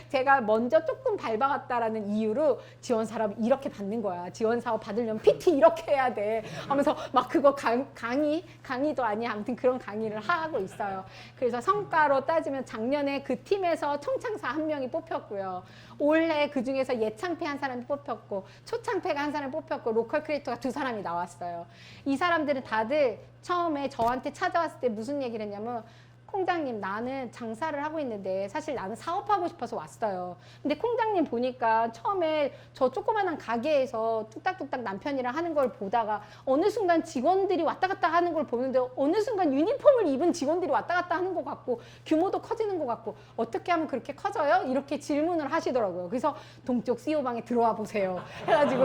제가 먼저 조금 밟아갔다라는 이유로 지원 사람 이렇게 받는 거야. 지원 사업 받으려면 PT 이렇게 해야 돼 하면서 막 그거 강의도 아니야. 아무튼 그런 강의를 하고 있어요. 그래서 성과로 따지면 작년에 그 팀에서 총창사 1명이 뽑혔고요. 올해 그 중에서 예창패 한 사람이 뽑혔고 초창패가 한 사람이 뽑혔고 로컬 크리에이터가 2사람이 나왔어요. 이 사람들은 다들 처음에 저한테 찾아왔을 때 무슨 얘기를 했냐면 콩장님 나는 장사를 하고 있는데 사실 나는 사업하고 싶어서 왔어요. 근데 콩장님 보니까 처음에 저 조그만한 가게에서 뚝딱뚝딱 남편이랑 하는 걸 보다가 어느 순간 직원들이 왔다 갔다 하는 걸 보는데 어느 순간 유니폼을 입은 직원들이 왔다 갔다 하는 것 같고 규모도 커지는 것 같고 어떻게 하면 그렇게 커져요? 이렇게 질문을 하시더라고요. 그래서 동쪽 CEO방에 들어와 보세요. 해가지고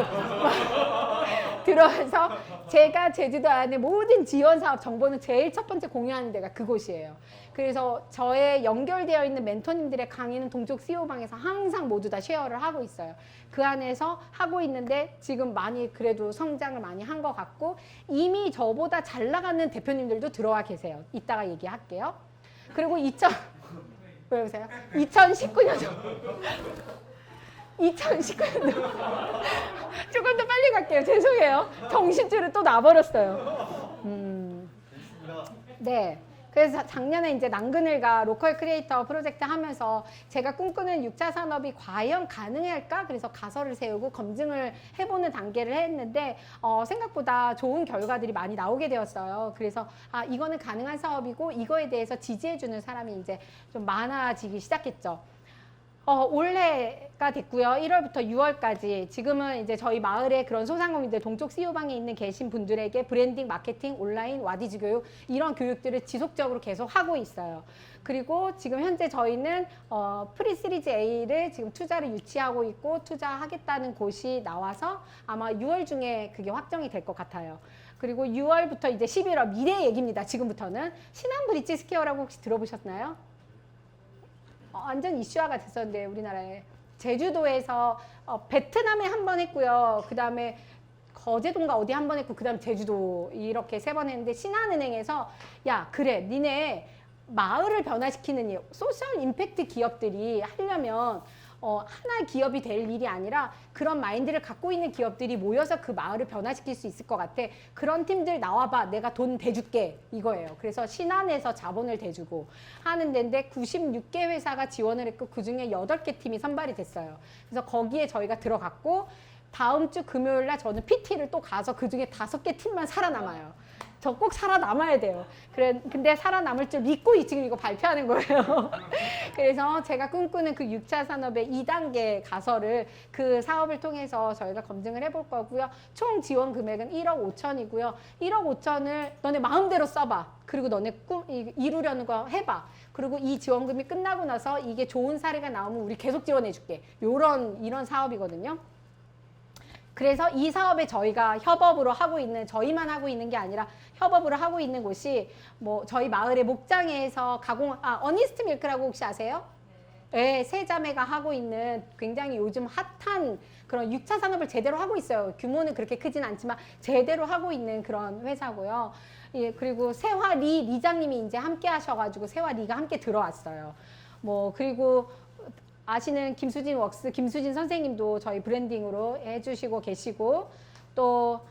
들어와서 제가 제주도 안에 모든 지원 사업 정보는 제일 첫 번째 공유하는 데가 그곳이에요. 그래서 저의 연결되어 있는 멘토님들의 강의는 동쪽 CEO방에서 항상 모두 다 쉐어를 하고 있어요. 그 안에서 하고 있는데 지금 많이 그래도 성장을 많이 한 것 같고 이미 저보다 잘 나가는 대표님들도 들어와 계세요. 이따가 얘기할게요. 그리고 왜 보세요? 2019년도 2019년도 조금 더 빨리 갈게요. 죄송해요. 정신줄을 또 놔버렸어요. 네. 그래서 작년에 이제 남그늘과 로컬 크리에이터 프로젝트 하면서 제가 꿈꾸는 6차 산업이 과연 가능할까? 그래서 가설을 세우고 검증을 해보는 단계를 했는데 생각보다 좋은 결과들이 많이 나오게 되었어요. 그래서 이거는 가능한 사업이고 이거에 대해서 지지해주는 사람이 이제 좀 많아지기 시작했죠. 올해가 됐고요. 1월부터 6월까지 지금은 이제 저희 마을에 그런 소상공인들 동쪽 CEO방에 있는 계신 분들에게 브랜딩, 마케팅, 온라인, 와디즈 교육 이런 교육들을 지속적으로 계속 하고 있어요. 그리고 지금 현재 저희는 프리 시리즈 A를 지금 투자를 유치하고 있고 투자하겠다는 곳이 나와서 아마 6월 중에 그게 확정이 될 것 같아요. 그리고 6월부터 이제 11월 미래 얘기입니다. 지금부터는 신한 브릿지 스퀘어라고 혹시 들어보셨나요? 완전 이슈화가 됐었는데 우리나라에 제주도에서 베트남에 한 번 했고요. 그 다음에 거제도인가 어디 한 번 했고 그 다음에 제주도 이렇게 3번 했는데 신한은행에서 야 그래 니네 마을을 변화시키는 일 소셜 임팩트 기업들이 하려면 하나의 기업이 될 일이 아니라 그런 마인드를 갖고 있는 기업들이 모여서 그 마을을 변화시킬 수 있을 것 같아. 그런 팀들 나와봐. 내가 돈 대줄게. 이거예요. 그래서 신한에서 자본을 대주고 하는 데인데 96개 회사가 지원을 했고 그중에 8개 팀이 선발이 됐어요. 그래서 거기에 저희가 들어갔고 다음 주 금요일 날 저는 PT를 또 가서 그중에 5개 팀만 살아남아요. 저 꼭 살아남아야 돼요. 근데 살아남을 줄 믿고 지금 이거 발표하는 거예요. 그래서 제가 꿈꾸는 그 6차 산업의 2단계 가설을 그 사업을 통해서 저희가 검증을 해볼 거고요. 총 지원 금액은 1억 5천이고요. 1억 5천을 너네 마음대로 써봐. 그리고 너네 이루려는 거 해봐. 그리고 이 지원금이 끝나고 나서 이게 좋은 사례가 나오면 우리 계속 지원해줄게. 이런 사업이거든요. 그래서 이 사업에 저희가 협업으로 하고 있는 저희만 하고 있는 게 아니라 협업으로 하고 있는 곳이 뭐 저희 마을의 목장에서 어니스트 밀크라고 혹시 아세요? 네, 세 자매가 하고 있는 굉장히 요즘 핫한 그런 6차 산업을 제대로 하고 있어요. 규모는 그렇게 크진 않지만 제대로 하고 있는 그런 회사고요. 예, 그리고 세화리 리장님이 이제 함께 하셔가지고 세화리가 함께 들어왔어요. 그리고 아시는 김수진 웍스 김수진 선생님도 저희 브랜딩으로 해주시고 계시고 또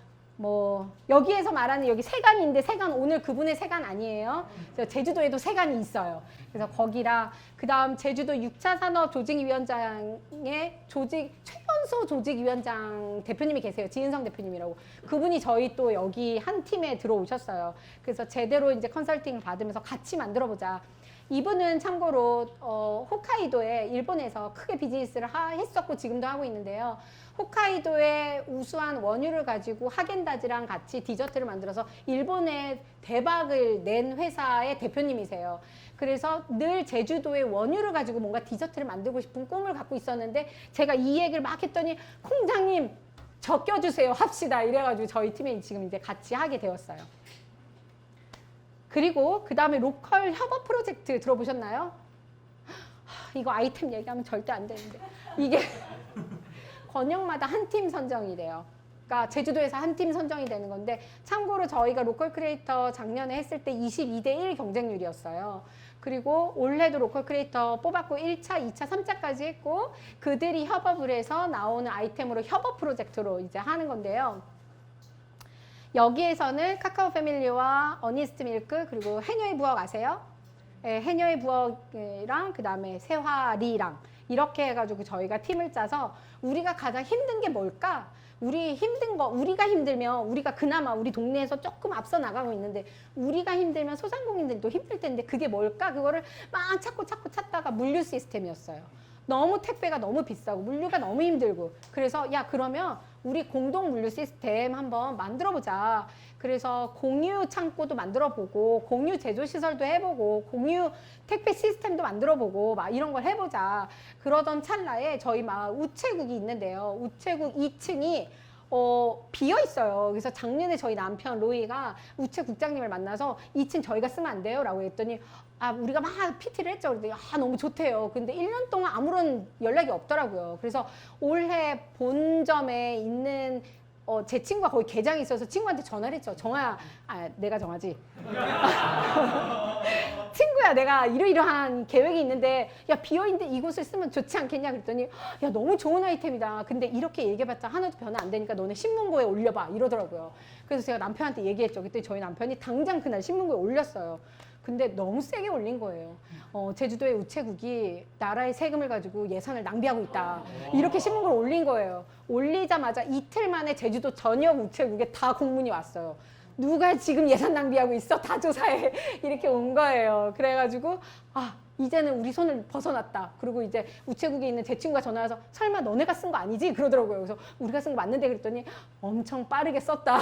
뭐 여기에서 말하는 여기 세관인데 세관 오늘 그분의 세관 아니에요. 제주도에도 세관이 있어요. 그래서 거기랑 그다음 제주도 6차 산업 조직위원장의 최연소 조직위원장 대표님이 계세요. 지은성 대표님이라고. 그분이 저희 또 여기 한 팀에 들어오셨어요. 그래서 제대로 이제 컨설팅 받으면서 같이 만들어 보자. 이분은 참고로 홋카이도에 일본에서 크게 비즈니스를 했었고 지금도 하고 있는데요. 홋카이도의 우수한 원유를 가지고 하겐다즈랑 같이 디저트를 만들어서 일본에 대박을 낸 회사의 대표님이세요. 그래서 늘 제주도의 원유를 가지고 뭔가 디저트를 만들고 싶은 꿈을 갖고 있었는데 제가 이 얘기를 막 했더니 콩장님 저 껴주세요 합시다 이래가지고 저희 팀에 지금 이제 같이 하게 되었어요. 그리고 그 다음에 로컬 협업 프로젝트 들어보셨나요? 이거 아이템 얘기하면 절대 안 되는데 이게 권역마다 한 팀 선정이 돼요. 그러니까 제주도에서 한 팀 선정이 되는 건데 참고로 저희가 로컬 크리에이터 작년에 했을 때 22대 1 경쟁률이었어요. 그리고 올해도 로컬 크리에이터 뽑았고 1차, 2차, 3차까지 했고 그들이 협업을 해서 나오는 아이템으로 협업 프로젝트로 이제 하는 건데요. 여기에서는 카카오 패밀리와 어니스트 밀크 그리고 해녀의 부엌 아세요? 네, 해녀의 부엌이랑 그 다음에 세화리랑 이렇게 해가지고 저희가 팀을 짜서 우리가 가장 힘든 게 뭘까? 우리가 힘들면 우리가 그나마 우리 동네에서 조금 앞서 나가고 있는데 우리가 힘들면 소상공인들도 힘들 텐데 그게 뭘까? 그거를 막 찾다가 물류 시스템이었어요. 너무 택배가 너무 비싸고 물류가 너무 힘들고 그래서 야 그러면 우리 공동 물류 시스템 한번 만들어 보자. 그래서 공유 창고도 만들어 보고 공유 제조 시설도 해보고 공유 택배 시스템도 만들어 보고 막 이런 걸 해보자. 그러던 찰나에 저희 막 우체국이 있는데요. 우체국 2층이 비어 있어요. 그래서 작년에 저희 남편 로이가 우체국장님을 만나서 2층 저희가 쓰면 안 돼요? 라고 했더니 우리가 막 PT를 했죠. 그랬더니 너무 좋대요. 근데 1년 동안 아무런 연락이 없더라고요. 그래서 올해 본점에 있는 제 친구가 거기 계장이 있어서 친구한테 전화를 했죠. 정아야, 내가 정하지. 친구야, 내가 이러이러한 계획이 있는데, 야, 비어있는데 이곳을 쓰면 좋지 않겠냐? 그랬더니, 야, 너무 좋은 아이템이다. 근데 이렇게 얘기해봤자 하나도 변화 안 되니까 너네 신문고에 올려봐. 이러더라고요. 그래서 제가 남편한테 얘기했죠. 그때 저희 남편이 당장 그날 신문고에 올렸어요. 근데 너무 세게 올린 거예요. 제주도의 우체국이 나라의 세금을 가지고 예산을 낭비하고 있다. 이렇게 신문을 올린 거예요. 올리자마자 이틀 만에 제주도 전역 우체국에 다 공문이 왔어요. 누가 지금 예산 낭비하고 있어? 다 조사해. 이렇게 온 거예요. 그래가지고 이제는 우리 손을 벗어났다. 그리고 이제 우체국에 있는 제 친구가 전화와서 설마 너네가 쓴 거 아니지? 그러더라고요. 그래서 우리가 쓴 거 맞는데 그랬더니 엄청 빠르게 썼다.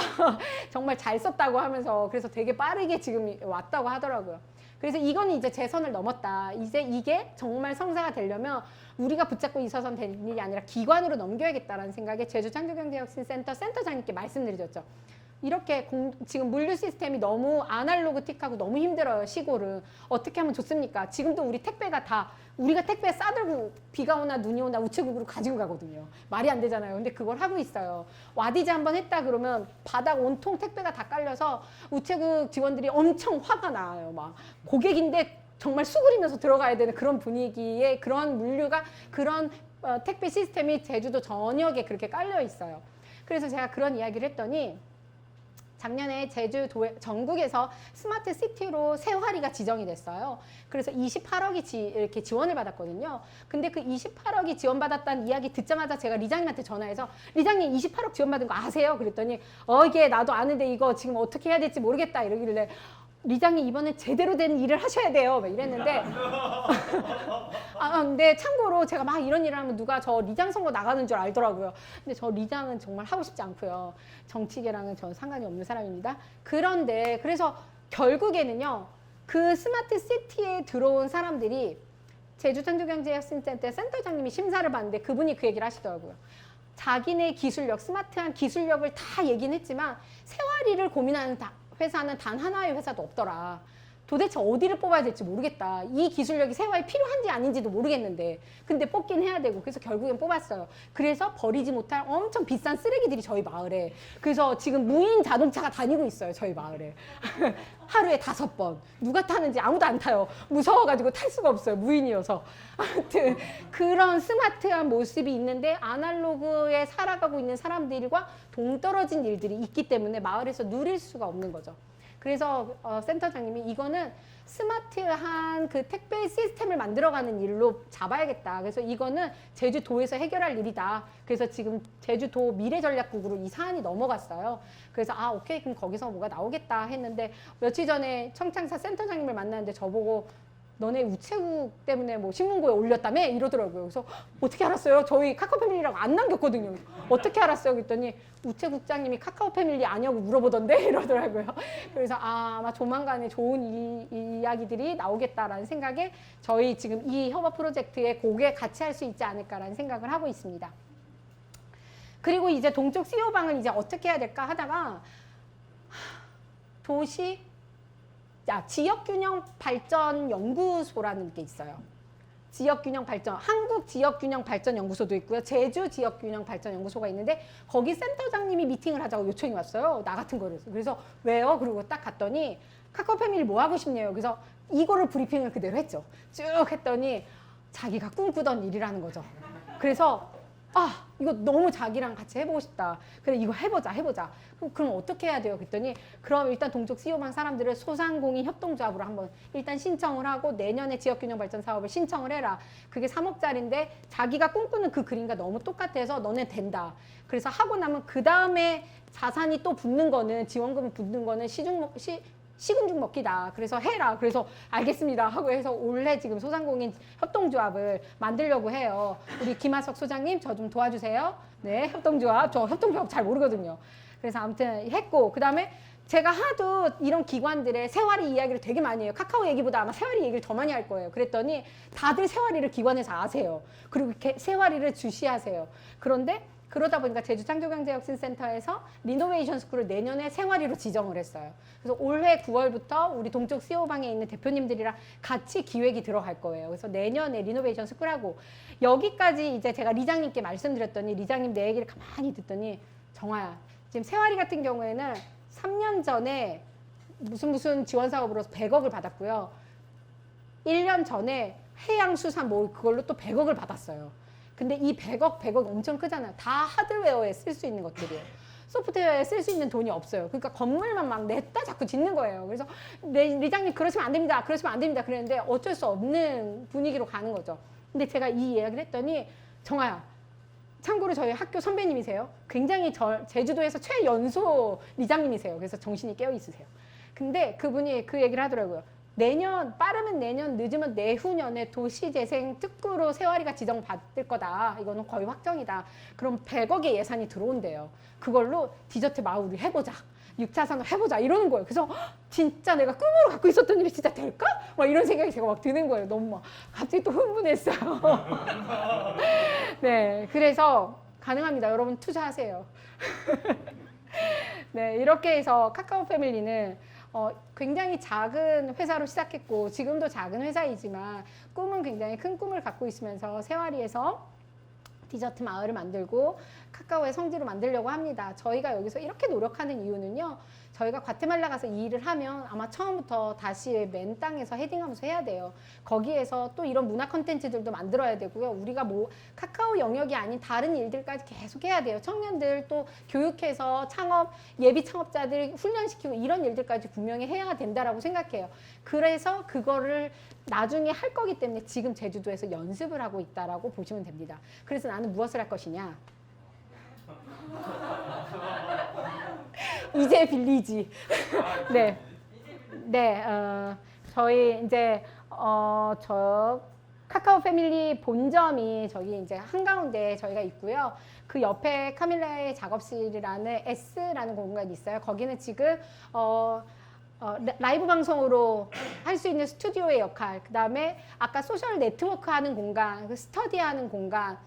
정말 잘 썼다고 하면서 그래서 되게 빠르게 지금 왔다고 하더라고요. 그래서 이거는 이제 제 선을 넘었다. 이제 이게 정말 성사가 되려면 우리가 붙잡고 있어서는 될 일이 아니라 기관으로 넘겨야겠다라는 생각에 제주창조경제혁신센터 센터장님께 말씀드렸죠. 이렇게 지금 물류 시스템이 너무 아날로그틱하고 너무 힘들어요. 시골은. 어떻게 하면 좋습니까? 지금도 우리 택배가 다 우리가 택배 싸들고 비가 오나 눈이 오나 우체국으로 가지고 가거든요. 말이 안 되잖아요. 근데 그걸 하고 있어요. 와디즈 한번 했다 그러면 바닥 온통 택배가 다 깔려서 우체국 직원들이 엄청 화가 나요. 막 고객인데 정말 수그리면서 들어가야 되는 그런 분위기에 그런 물류가 그런 택배 시스템이 제주도 전역에 그렇게 깔려 있어요. 그래서 제가 그런 이야기를 했더니 작년에 제주도 전국에서 스마트 시티로 세화리가 지정이 됐어요. 그래서 28억이 이렇게 지원을 받았거든요. 근데 그 28억이 지원받았다는 이야기 듣자마자 제가 리장님한테 전화해서 리장님 28억 지원받은 거 아세요? 그랬더니 이게 나도 아는데 이거 지금 어떻게 해야 될지 모르겠다 이러길래 리장님 이번에 제대로 된 일을 하셔야 돼요. 막 이랬는데 근데 참고로 제가 막 이런 일을 하면 누가 저 리장 선거 나가는 줄 알더라고요. 근데 저 리장은 정말 하고 싶지 않고요. 정치계랑은 저는 상관이 없는 사람입니다. 그런데 그래서 결국에는요. 그 스마트 시티에 들어온 사람들이 제주창조경제혁신센터 센터장님이 심사를 봤는데 그분이 그 얘기를 하시더라고요. 자기네 기술력, 스마트한 기술력을 다 얘기는 했지만 세화리를 고민하는 회사는 단 하나의 회사도 없더라. 도대체 어디를 뽑아야 될지 모르겠다. 이 기술력이 세화에 필요한지 아닌지도 모르겠는데 근데 뽑긴 해야 되고 그래서 결국엔 뽑았어요. 그래서 버리지 못할 엄청 비싼 쓰레기들이 저희 마을에 그래서 지금 무인 자동차가 다니고 있어요. 저희 마을에 하루에 5번 누가 타는지 아무도 안 타요. 무서워가지고 탈 수가 없어요. 무인이어서. 아무튼 그런 스마트한 모습이 있는데 아날로그에 살아가고 있는 사람들과 동떨어진 일들이 있기 때문에 마을에서 누릴 수가 없는 거죠. 그래서 센터장님이 이거는 스마트한 그 택배 시스템을 만들어가는 일로 잡아야겠다. 그래서 이거는 제주도에서 해결할 일이다. 그래서 지금 제주도 미래전략국으로 이 사안이 넘어갔어요. 그래서 아 오케이 그럼 거기서 뭐가 나오겠다 했는데 며칠 전에 청창사 센터장님을 만났는데 저보고 너네 우체국 때문에 뭐 신문고에 올렸다며 이러더라고요. 그래서 어떻게 알았어요? 저희 카카오 패밀리라고 안 남겼거든요. 어떻게 알았어요? 그랬더니 우체국장님이 카카오 패밀리 아니냐고 물어보던데 이러더라고요. 그래서 아마 조만간에 좋은 이야기들이 나오겠다라는 생각에 저희 지금 이 협업 프로젝트에 고개 같이 할 수 있지 않을까라는 생각을 하고 있습니다. 그리고 이제 동쪽 CEO방을 이제 어떻게 해야 될까 하다가 지역균형발전연구소라는 게 있어요. 지역균형발전, 한국 지역균형발전연구소도 있고요. 제주 지역균형발전연구소가 있는데 거기 센터장님이 미팅을 하자고 요청이 왔어요. 나 같은 거를. 그래서 왜요? 그리고 딱 갔더니 카카오 패밀리 뭐 하고 싶네요. 그래서 이거를 브리핑을 그대로 했죠. 쭉 했더니 자기가 꿈꾸던 일이라는 거죠. 그래서 아 이거 너무 자기랑 같이 해보고 싶다. 그래 이거 해보자. 그럼 어떻게 해야 돼요? 그랬더니 그럼 일단 동쪽 CEO방 사람들을 소상공인 협동조합으로 한번 일단 신청을 하고 내년에 지역균형발전 사업을 신청을 해라. 그게 3억짜리인데 자기가 꿈꾸는 그 그림과 너무 똑같아서 너네 된다. 그래서 하고 나면 그 다음에 자산이 또 붙는 거는 지원금이 붙는 거는 시군죽 먹기다. 그래서 해라. 그래서 알겠습니다 하고 해서 올해 지금 소상공인 협동조합을 만들려고 해요. 우리 김하석 소장님 저 좀 도와주세요. 네, 협동조합. 저 협동조합 잘 모르거든요. 그래서 아무튼 했고 그다음에 제가 하도 이런 기관들의 세활이 이야기를 되게 많이 해요. 카카오 얘기보다 아마 세활이 얘기를 더 많이 할 거예요. 그랬더니 다들 세활이를 기관에서 아세요. 그리고 이렇게 세활이를 주시하세요. 그런데 그러다 보니까 제주창조경제혁신센터에서 리노베이션 스쿨을 내년에 생활이로 지정을 했어요. 그래서 올해 9월부터 우리 동쪽 CEO방에 있는 대표님들이랑 같이 기획이 들어갈 거예요. 그래서 내년에 리노베이션 스쿨하고 여기까지 이제 제가 리장님께 말씀드렸더니 리장님 내 얘기를 가만히 듣더니 정아야 지금 세활이 같은 경우에는 3년 전에 무슨 지원 사업으로 100억을 받았고요. 1년 전에 해양수산 뭐 그걸로 또 100억을 받았어요. 근데 이 100억 엄청 크잖아요. 다 하드웨어에 쓸 수 있는 것들이에요. 소프트웨어에 쓸 수 있는 돈이 없어요. 그러니까 건물만 막 냈다 자꾸 짓는 거예요. 그래서 리장님 그러시면 안 됩니다. 그랬는데 어쩔 수 없는 분위기로 가는 거죠. 근데 제가 이 이야기를 했더니 정아야 참고로 저희 학교 선배님이세요. 굉장히 제주도에서 최연소 리장님이세요. 그래서 정신이 깨어 있으세요. 근데 그분이 그 얘기를 하더라고요. 빠르면 내년, 늦으면 내후년에 도시재생 특구로 세활이가 지정받을 거다. 이거는 거의 확정이다. 그럼 100억의 예산이 들어온대요. 그걸로 디저트 마을을 해보자. 6차산업 해보자. 이러는 거예요. 그래서 진짜 내가 꿈으로 갖고 있었던 일이 진짜 될까? 막 이런 생각이 제가 막 드는 거예요. 너무 막 갑자기 또 흥분했어요. 네, 그래서 가능합니다. 여러분 투자하세요. 네, 이렇게 해서 카카오 패밀리는 굉장히 작은 회사로 시작했고 지금도 작은 회사이지만 꿈은 굉장히 큰 꿈을 갖고 있으면서 세활이에서 디저트 마을을 만들고 카카오의 성지로 만들려고 합니다. 저희가 여기서 이렇게 노력하는 이유는요. 저희가 과테말라 가서 이 일을 하면 아마 처음부터 다시 맨 땅에서 헤딩하면서 해야 돼요. 거기에서 또 이런 문화 콘텐츠들도 만들어야 되고요. 우리가 뭐 카카오 영역이 아닌 다른 일들까지 계속 해야 돼요. 청년들 또 교육해서 예비 창업자들 훈련시키고 이런 일들까지 분명히 해야 된다라고 생각해요. 그래서 그거를 나중에 할 거기 때문에 지금 제주도에서 연습을 하고 있다라고 보시면 됩니다. 그래서 나는 무엇을 할 것이냐? 이제 빌리지. 네. 네, 저희 이제, 카카오 패밀리 본점이 저기 이제 한가운데 저희가 있고요. 그 옆에 카밀라의 작업실이라는 S라는 공간이 있어요. 거기는 지금, 라이브 방송으로 할 수 있는 스튜디오의 역할, 그 다음에 아까 소셜 네트워크 하는 공간, 그 스터디 하는 공간,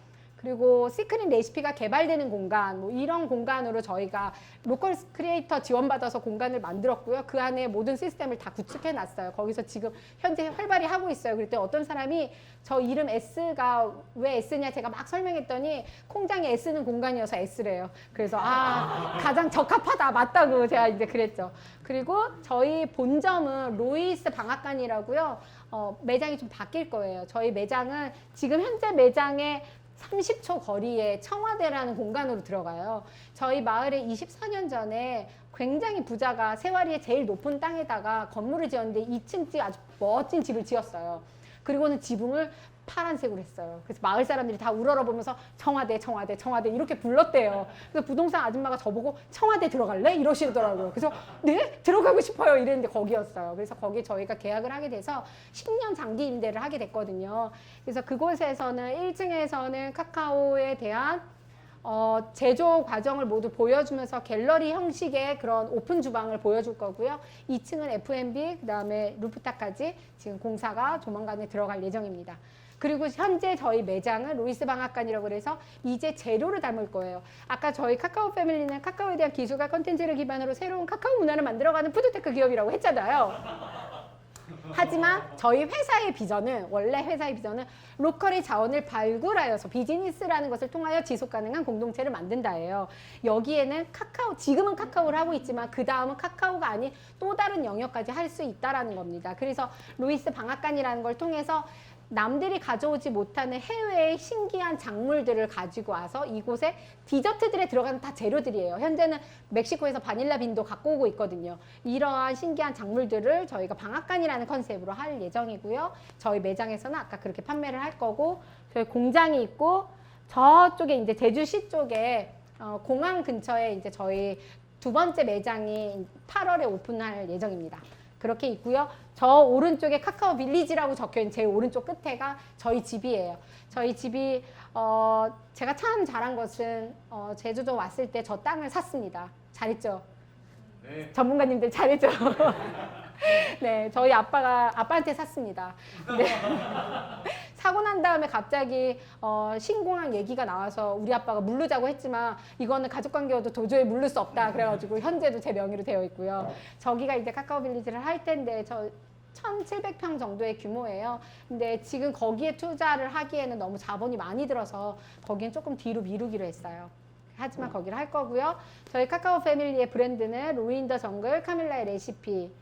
그리고 시크릿 레시피가 개발되는 공간, 뭐 이런 공간으로 저희가 로컬 크리에이터 지원받아서 공간을 만들었고요. 그 안에 모든 시스템을 다 구축해 놨어요. 거기서 지금 현재 활발히 하고 있어요. 그랬더니 어떤 사람이 저 이름 S가 왜 S냐 제가 막 설명했더니 콩장에 S는 공간이어서 S래요. 그래서 가장 적합하다, 맞다고 제가 이제 그랬죠. 그리고 저희 본점은 로이스 방앗간이라고요. 매장이 좀 바뀔 거예요. 저희 매장은 지금 현재 매장에 30초 거리에 청와대라는 공간으로 들어가요. 저희 마을에 24년 전에 굉장히 부자가 세와리의 제일 높은 땅에다가 건물을 지었는데 2층 아주 멋진 집을 지었어요. 그리고는 지붕을 파란색으로 했어요. 그래서 마을 사람들이 다 우러러보면서 청와대, 청와대, 청와대 이렇게 불렀대요. 그래서 부동산 아줌마가 저보고 청와대 들어갈래? 이러시더라고요. 그래서 네? 들어가고 싶어요. 이랬는데 거기였어요. 그래서 거기 저희가 계약을 하게 돼서 10년 장기 임대를 하게 됐거든요. 그래서 그곳에서는 1층에서는 카카오에 대한 제조 과정을 모두 보여주면서 갤러리 형식의 그런 오픈 주방을 보여줄 거고요. 2층은 F&B, 그 다음에 루프탑까지 지금 공사가 조만간에 들어갈 예정입니다. 그리고 현재 저희 매장은 로이스 방앗간이라고 해서 이제 재료를 담을 거예요. 아까 저희 카카오 패밀리는 카카오에 대한 기술과 컨텐츠를 기반으로 새로운 카카오 문화를 만들어가는 푸드테크 기업이라고 했잖아요. 하지만 저희 회사의 비전은, 원래 회사의 비전은 로컬의 자원을 발굴하여서 비즈니스라는 것을 통하여 지속 가능한 공동체를 만든다예요. 여기에는 카카오, 지금은 카카오를 하고 있지만 그 다음은 카카오가 아닌 또 다른 영역까지 할 수 있다라는 겁니다. 그래서 로이스 방앗간이라는 걸 통해서 남들이 가져오지 못하는 해외의 신기한 작물들을 가지고 와서 이곳에 디저트들에 들어가는 다 재료들이에요. 현재는 멕시코에서 바닐라 빈도 갖고 오고 있거든요. 이러한 신기한 작물들을 저희가 방앗간이라는 컨셉으로 할 예정이고요. 저희 매장에서는 아까 그렇게 판매를 할 거고, 저희 공장이 있고 저쪽에 이제 제주시 쪽에 공항 근처에 이제 저희 두 번째 매장이 8월에 오픈할 예정입니다. 그렇게 있고요. 저 오른쪽에 카카오 빌리지라고 적혀있는 제 오른쪽 끝에가 저희 집이에요. 저희 집이 제가 참 잘한 것은 제주도 왔을 때 저 땅을 샀습니다. 잘했죠? 네. 전문가님들 잘했죠? 네, 저희 아빠한테 샀습니다. 네. 사고 난 다음에 갑자기 신공항 얘기가 나와서 우리 아빠가 물르자고 했지만 이거는 가족관계여도 도저히 물를 수 없다 그래가지고 현재도 제 명의로 되어 있고요. 저기가 이제 카카오 빌리지를 할 텐데 저 1,700평 정도의 규모예요. 근데 지금 거기에 투자를 하기에는 너무 자본이 많이 들어서 거기는 조금 뒤로 미루기로 했어요. 하지만 거기를 할 거고요. 저희 카카오 패밀리의 브랜드는 로이 인 더 정글, 카밀라의 레시피.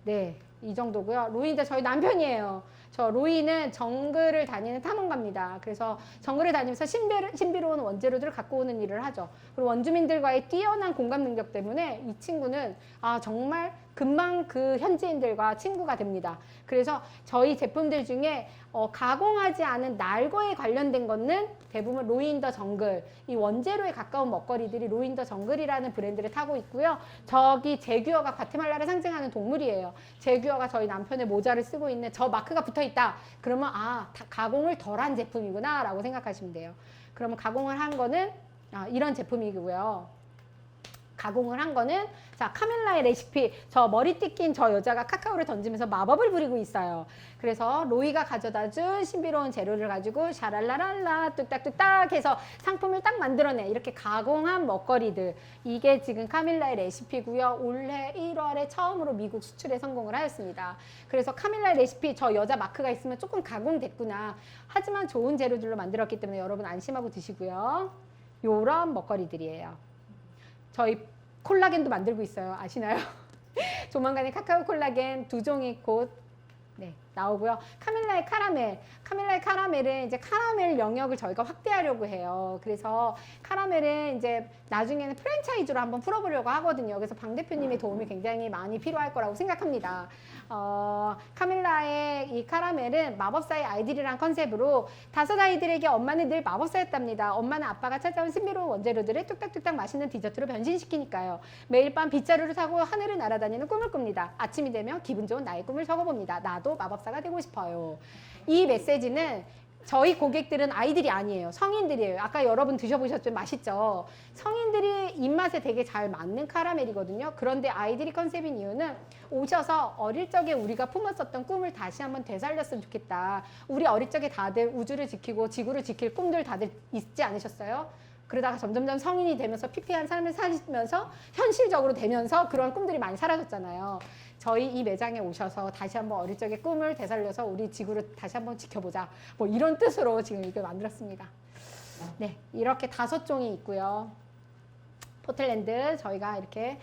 네, 이 정도고요. 로이는 저희 남편이에요. 저 로이는 정글을 다니는 탐험가입니다. 그래서 정글을 다니면서 신비로운 원재료들을 갖고 오는 일을 하죠. 그리고 원주민들과의 뛰어난 공감 능력 때문에 이 친구는 정말 금방 그 현지인들과 친구가 됩니다. 그래서 저희 제품들 중에 가공하지 않은 날거에 관련된 거는 대부분 로이 인 더 정글, 이 원재료에 가까운 먹거리들이 로이 인 더 정글이라는 브랜드를 타고 있고요. 저기 제규어가 과테말라를 상징하는 동물이에요. 제규어가 저희 남편의 모자를 쓰고 있는 저 마크가 붙어 있다. 그러면 가공을 덜한 제품이구나 라고 생각하시면 돼요. 그러면 가공을 한 거는 이런 제품이고요. 가공을 한 거는 카밀라의 레시피, 저 머리띠 낀 저 여자가 카카오를 던지면서 마법을 부리고 있어요. 그래서 로이가 가져다 준 신비로운 재료를 가지고 샤랄라랄라 뚝딱뚝딱 해서 상품을 딱 만들어내. 이렇게 가공한 먹거리들, 이게 지금 카밀라의 레시피고요. 올해 1월에 처음으로 미국 수출에 성공을 하였습니다. 그래서 카밀라의 레시피, 저 여자 마크가 있으면 조금 가공됐구나. 하지만 좋은 재료들로 만들었기 때문에 여러분 안심하고 드시고요. 요런 먹거리들이에요. 저희 콜라겐도 만들고 있어요. 아시나요? 조만간에 카카오 콜라겐 2종이 곧 나오고요. 카밀라의 카라멜. 카밀라의 카라멜은 이제 카라멜 영역을 저희가 확대하려고 해요. 그래서 카라멜은 이제 나중에는 프랜차이즈로 한번 풀어보려고 하거든요. 그래서 방 대표님의 도움이 굉장히 많이 필요할 거라고 생각합니다. 카밀라의 이 카라멜은 마법사의 아이들이란 컨셉으로 5 아이들에게 엄마는 늘 마법사였답니다. 엄마는 아빠가 찾아온 신비로운 원재료들을 뚝딱뚝딱 맛있는 디저트로 변신시키니까요. 매일 밤 빗자루를 타고 하늘을 날아다니는 꿈을 꿉니다. 아침이 되면 기분 좋은 나의 꿈을 적어봅니다. 나도 마법사가 되고 싶어요. 이 메시지는 저희 고객들은 아이들이 아니에요. 성인들이에요. 아까 여러분 드셔보셨죠? 맛있죠? 성인들이 입맛에 되게 잘 맞는 카라멜이거든요. 그런데 아이들이 컨셉인 이유는 오셔서 어릴 적에 우리가 품었었던 꿈을 다시 한번 되살렸으면 좋겠다. 우리 어릴 적에 다들 우주를 지키고 지구를 지킬 꿈들 다들 있지 않으셨어요? 그러다가 점점점 성인이 되면서 피폐한 삶을 살면서 현실적으로 되면서 그런 꿈들이 많이 사라졌잖아요. 저희 이 매장에 오셔서 다시 한번 어릴 적의 꿈을 되살려서 우리 지구를 다시 한번 지켜보자. 뭐 이런 뜻으로 지금 이걸 만들었습니다. 네, 이렇게 5종이 있고요. 포틀랜드 저희가 이렇게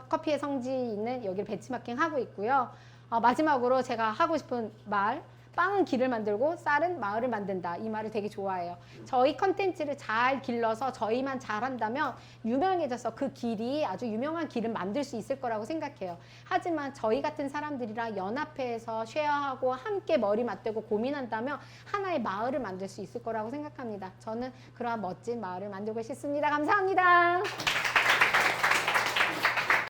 커피의 성지 있는 여기를 벤치마킹 하고 있고요. 마지막으로 제가 하고 싶은 말, 빵은 길을 만들고 쌀은 마을을 만든다. 이 말을 되게 좋아해요. 저희 컨텐츠를 잘 길러서 저희만 잘한다면 유명해져서 그 길이 아주 유명한 길을 만들 수 있을 거라고 생각해요. 하지만 저희 같은 사람들이랑 연합해서 쉐어하고 함께 머리 맞대고 고민한다면 하나의 마을을 만들 수 있을 거라고 생각합니다. 저는 그러한 멋진 마을을 만들고 싶습니다. 감사합니다.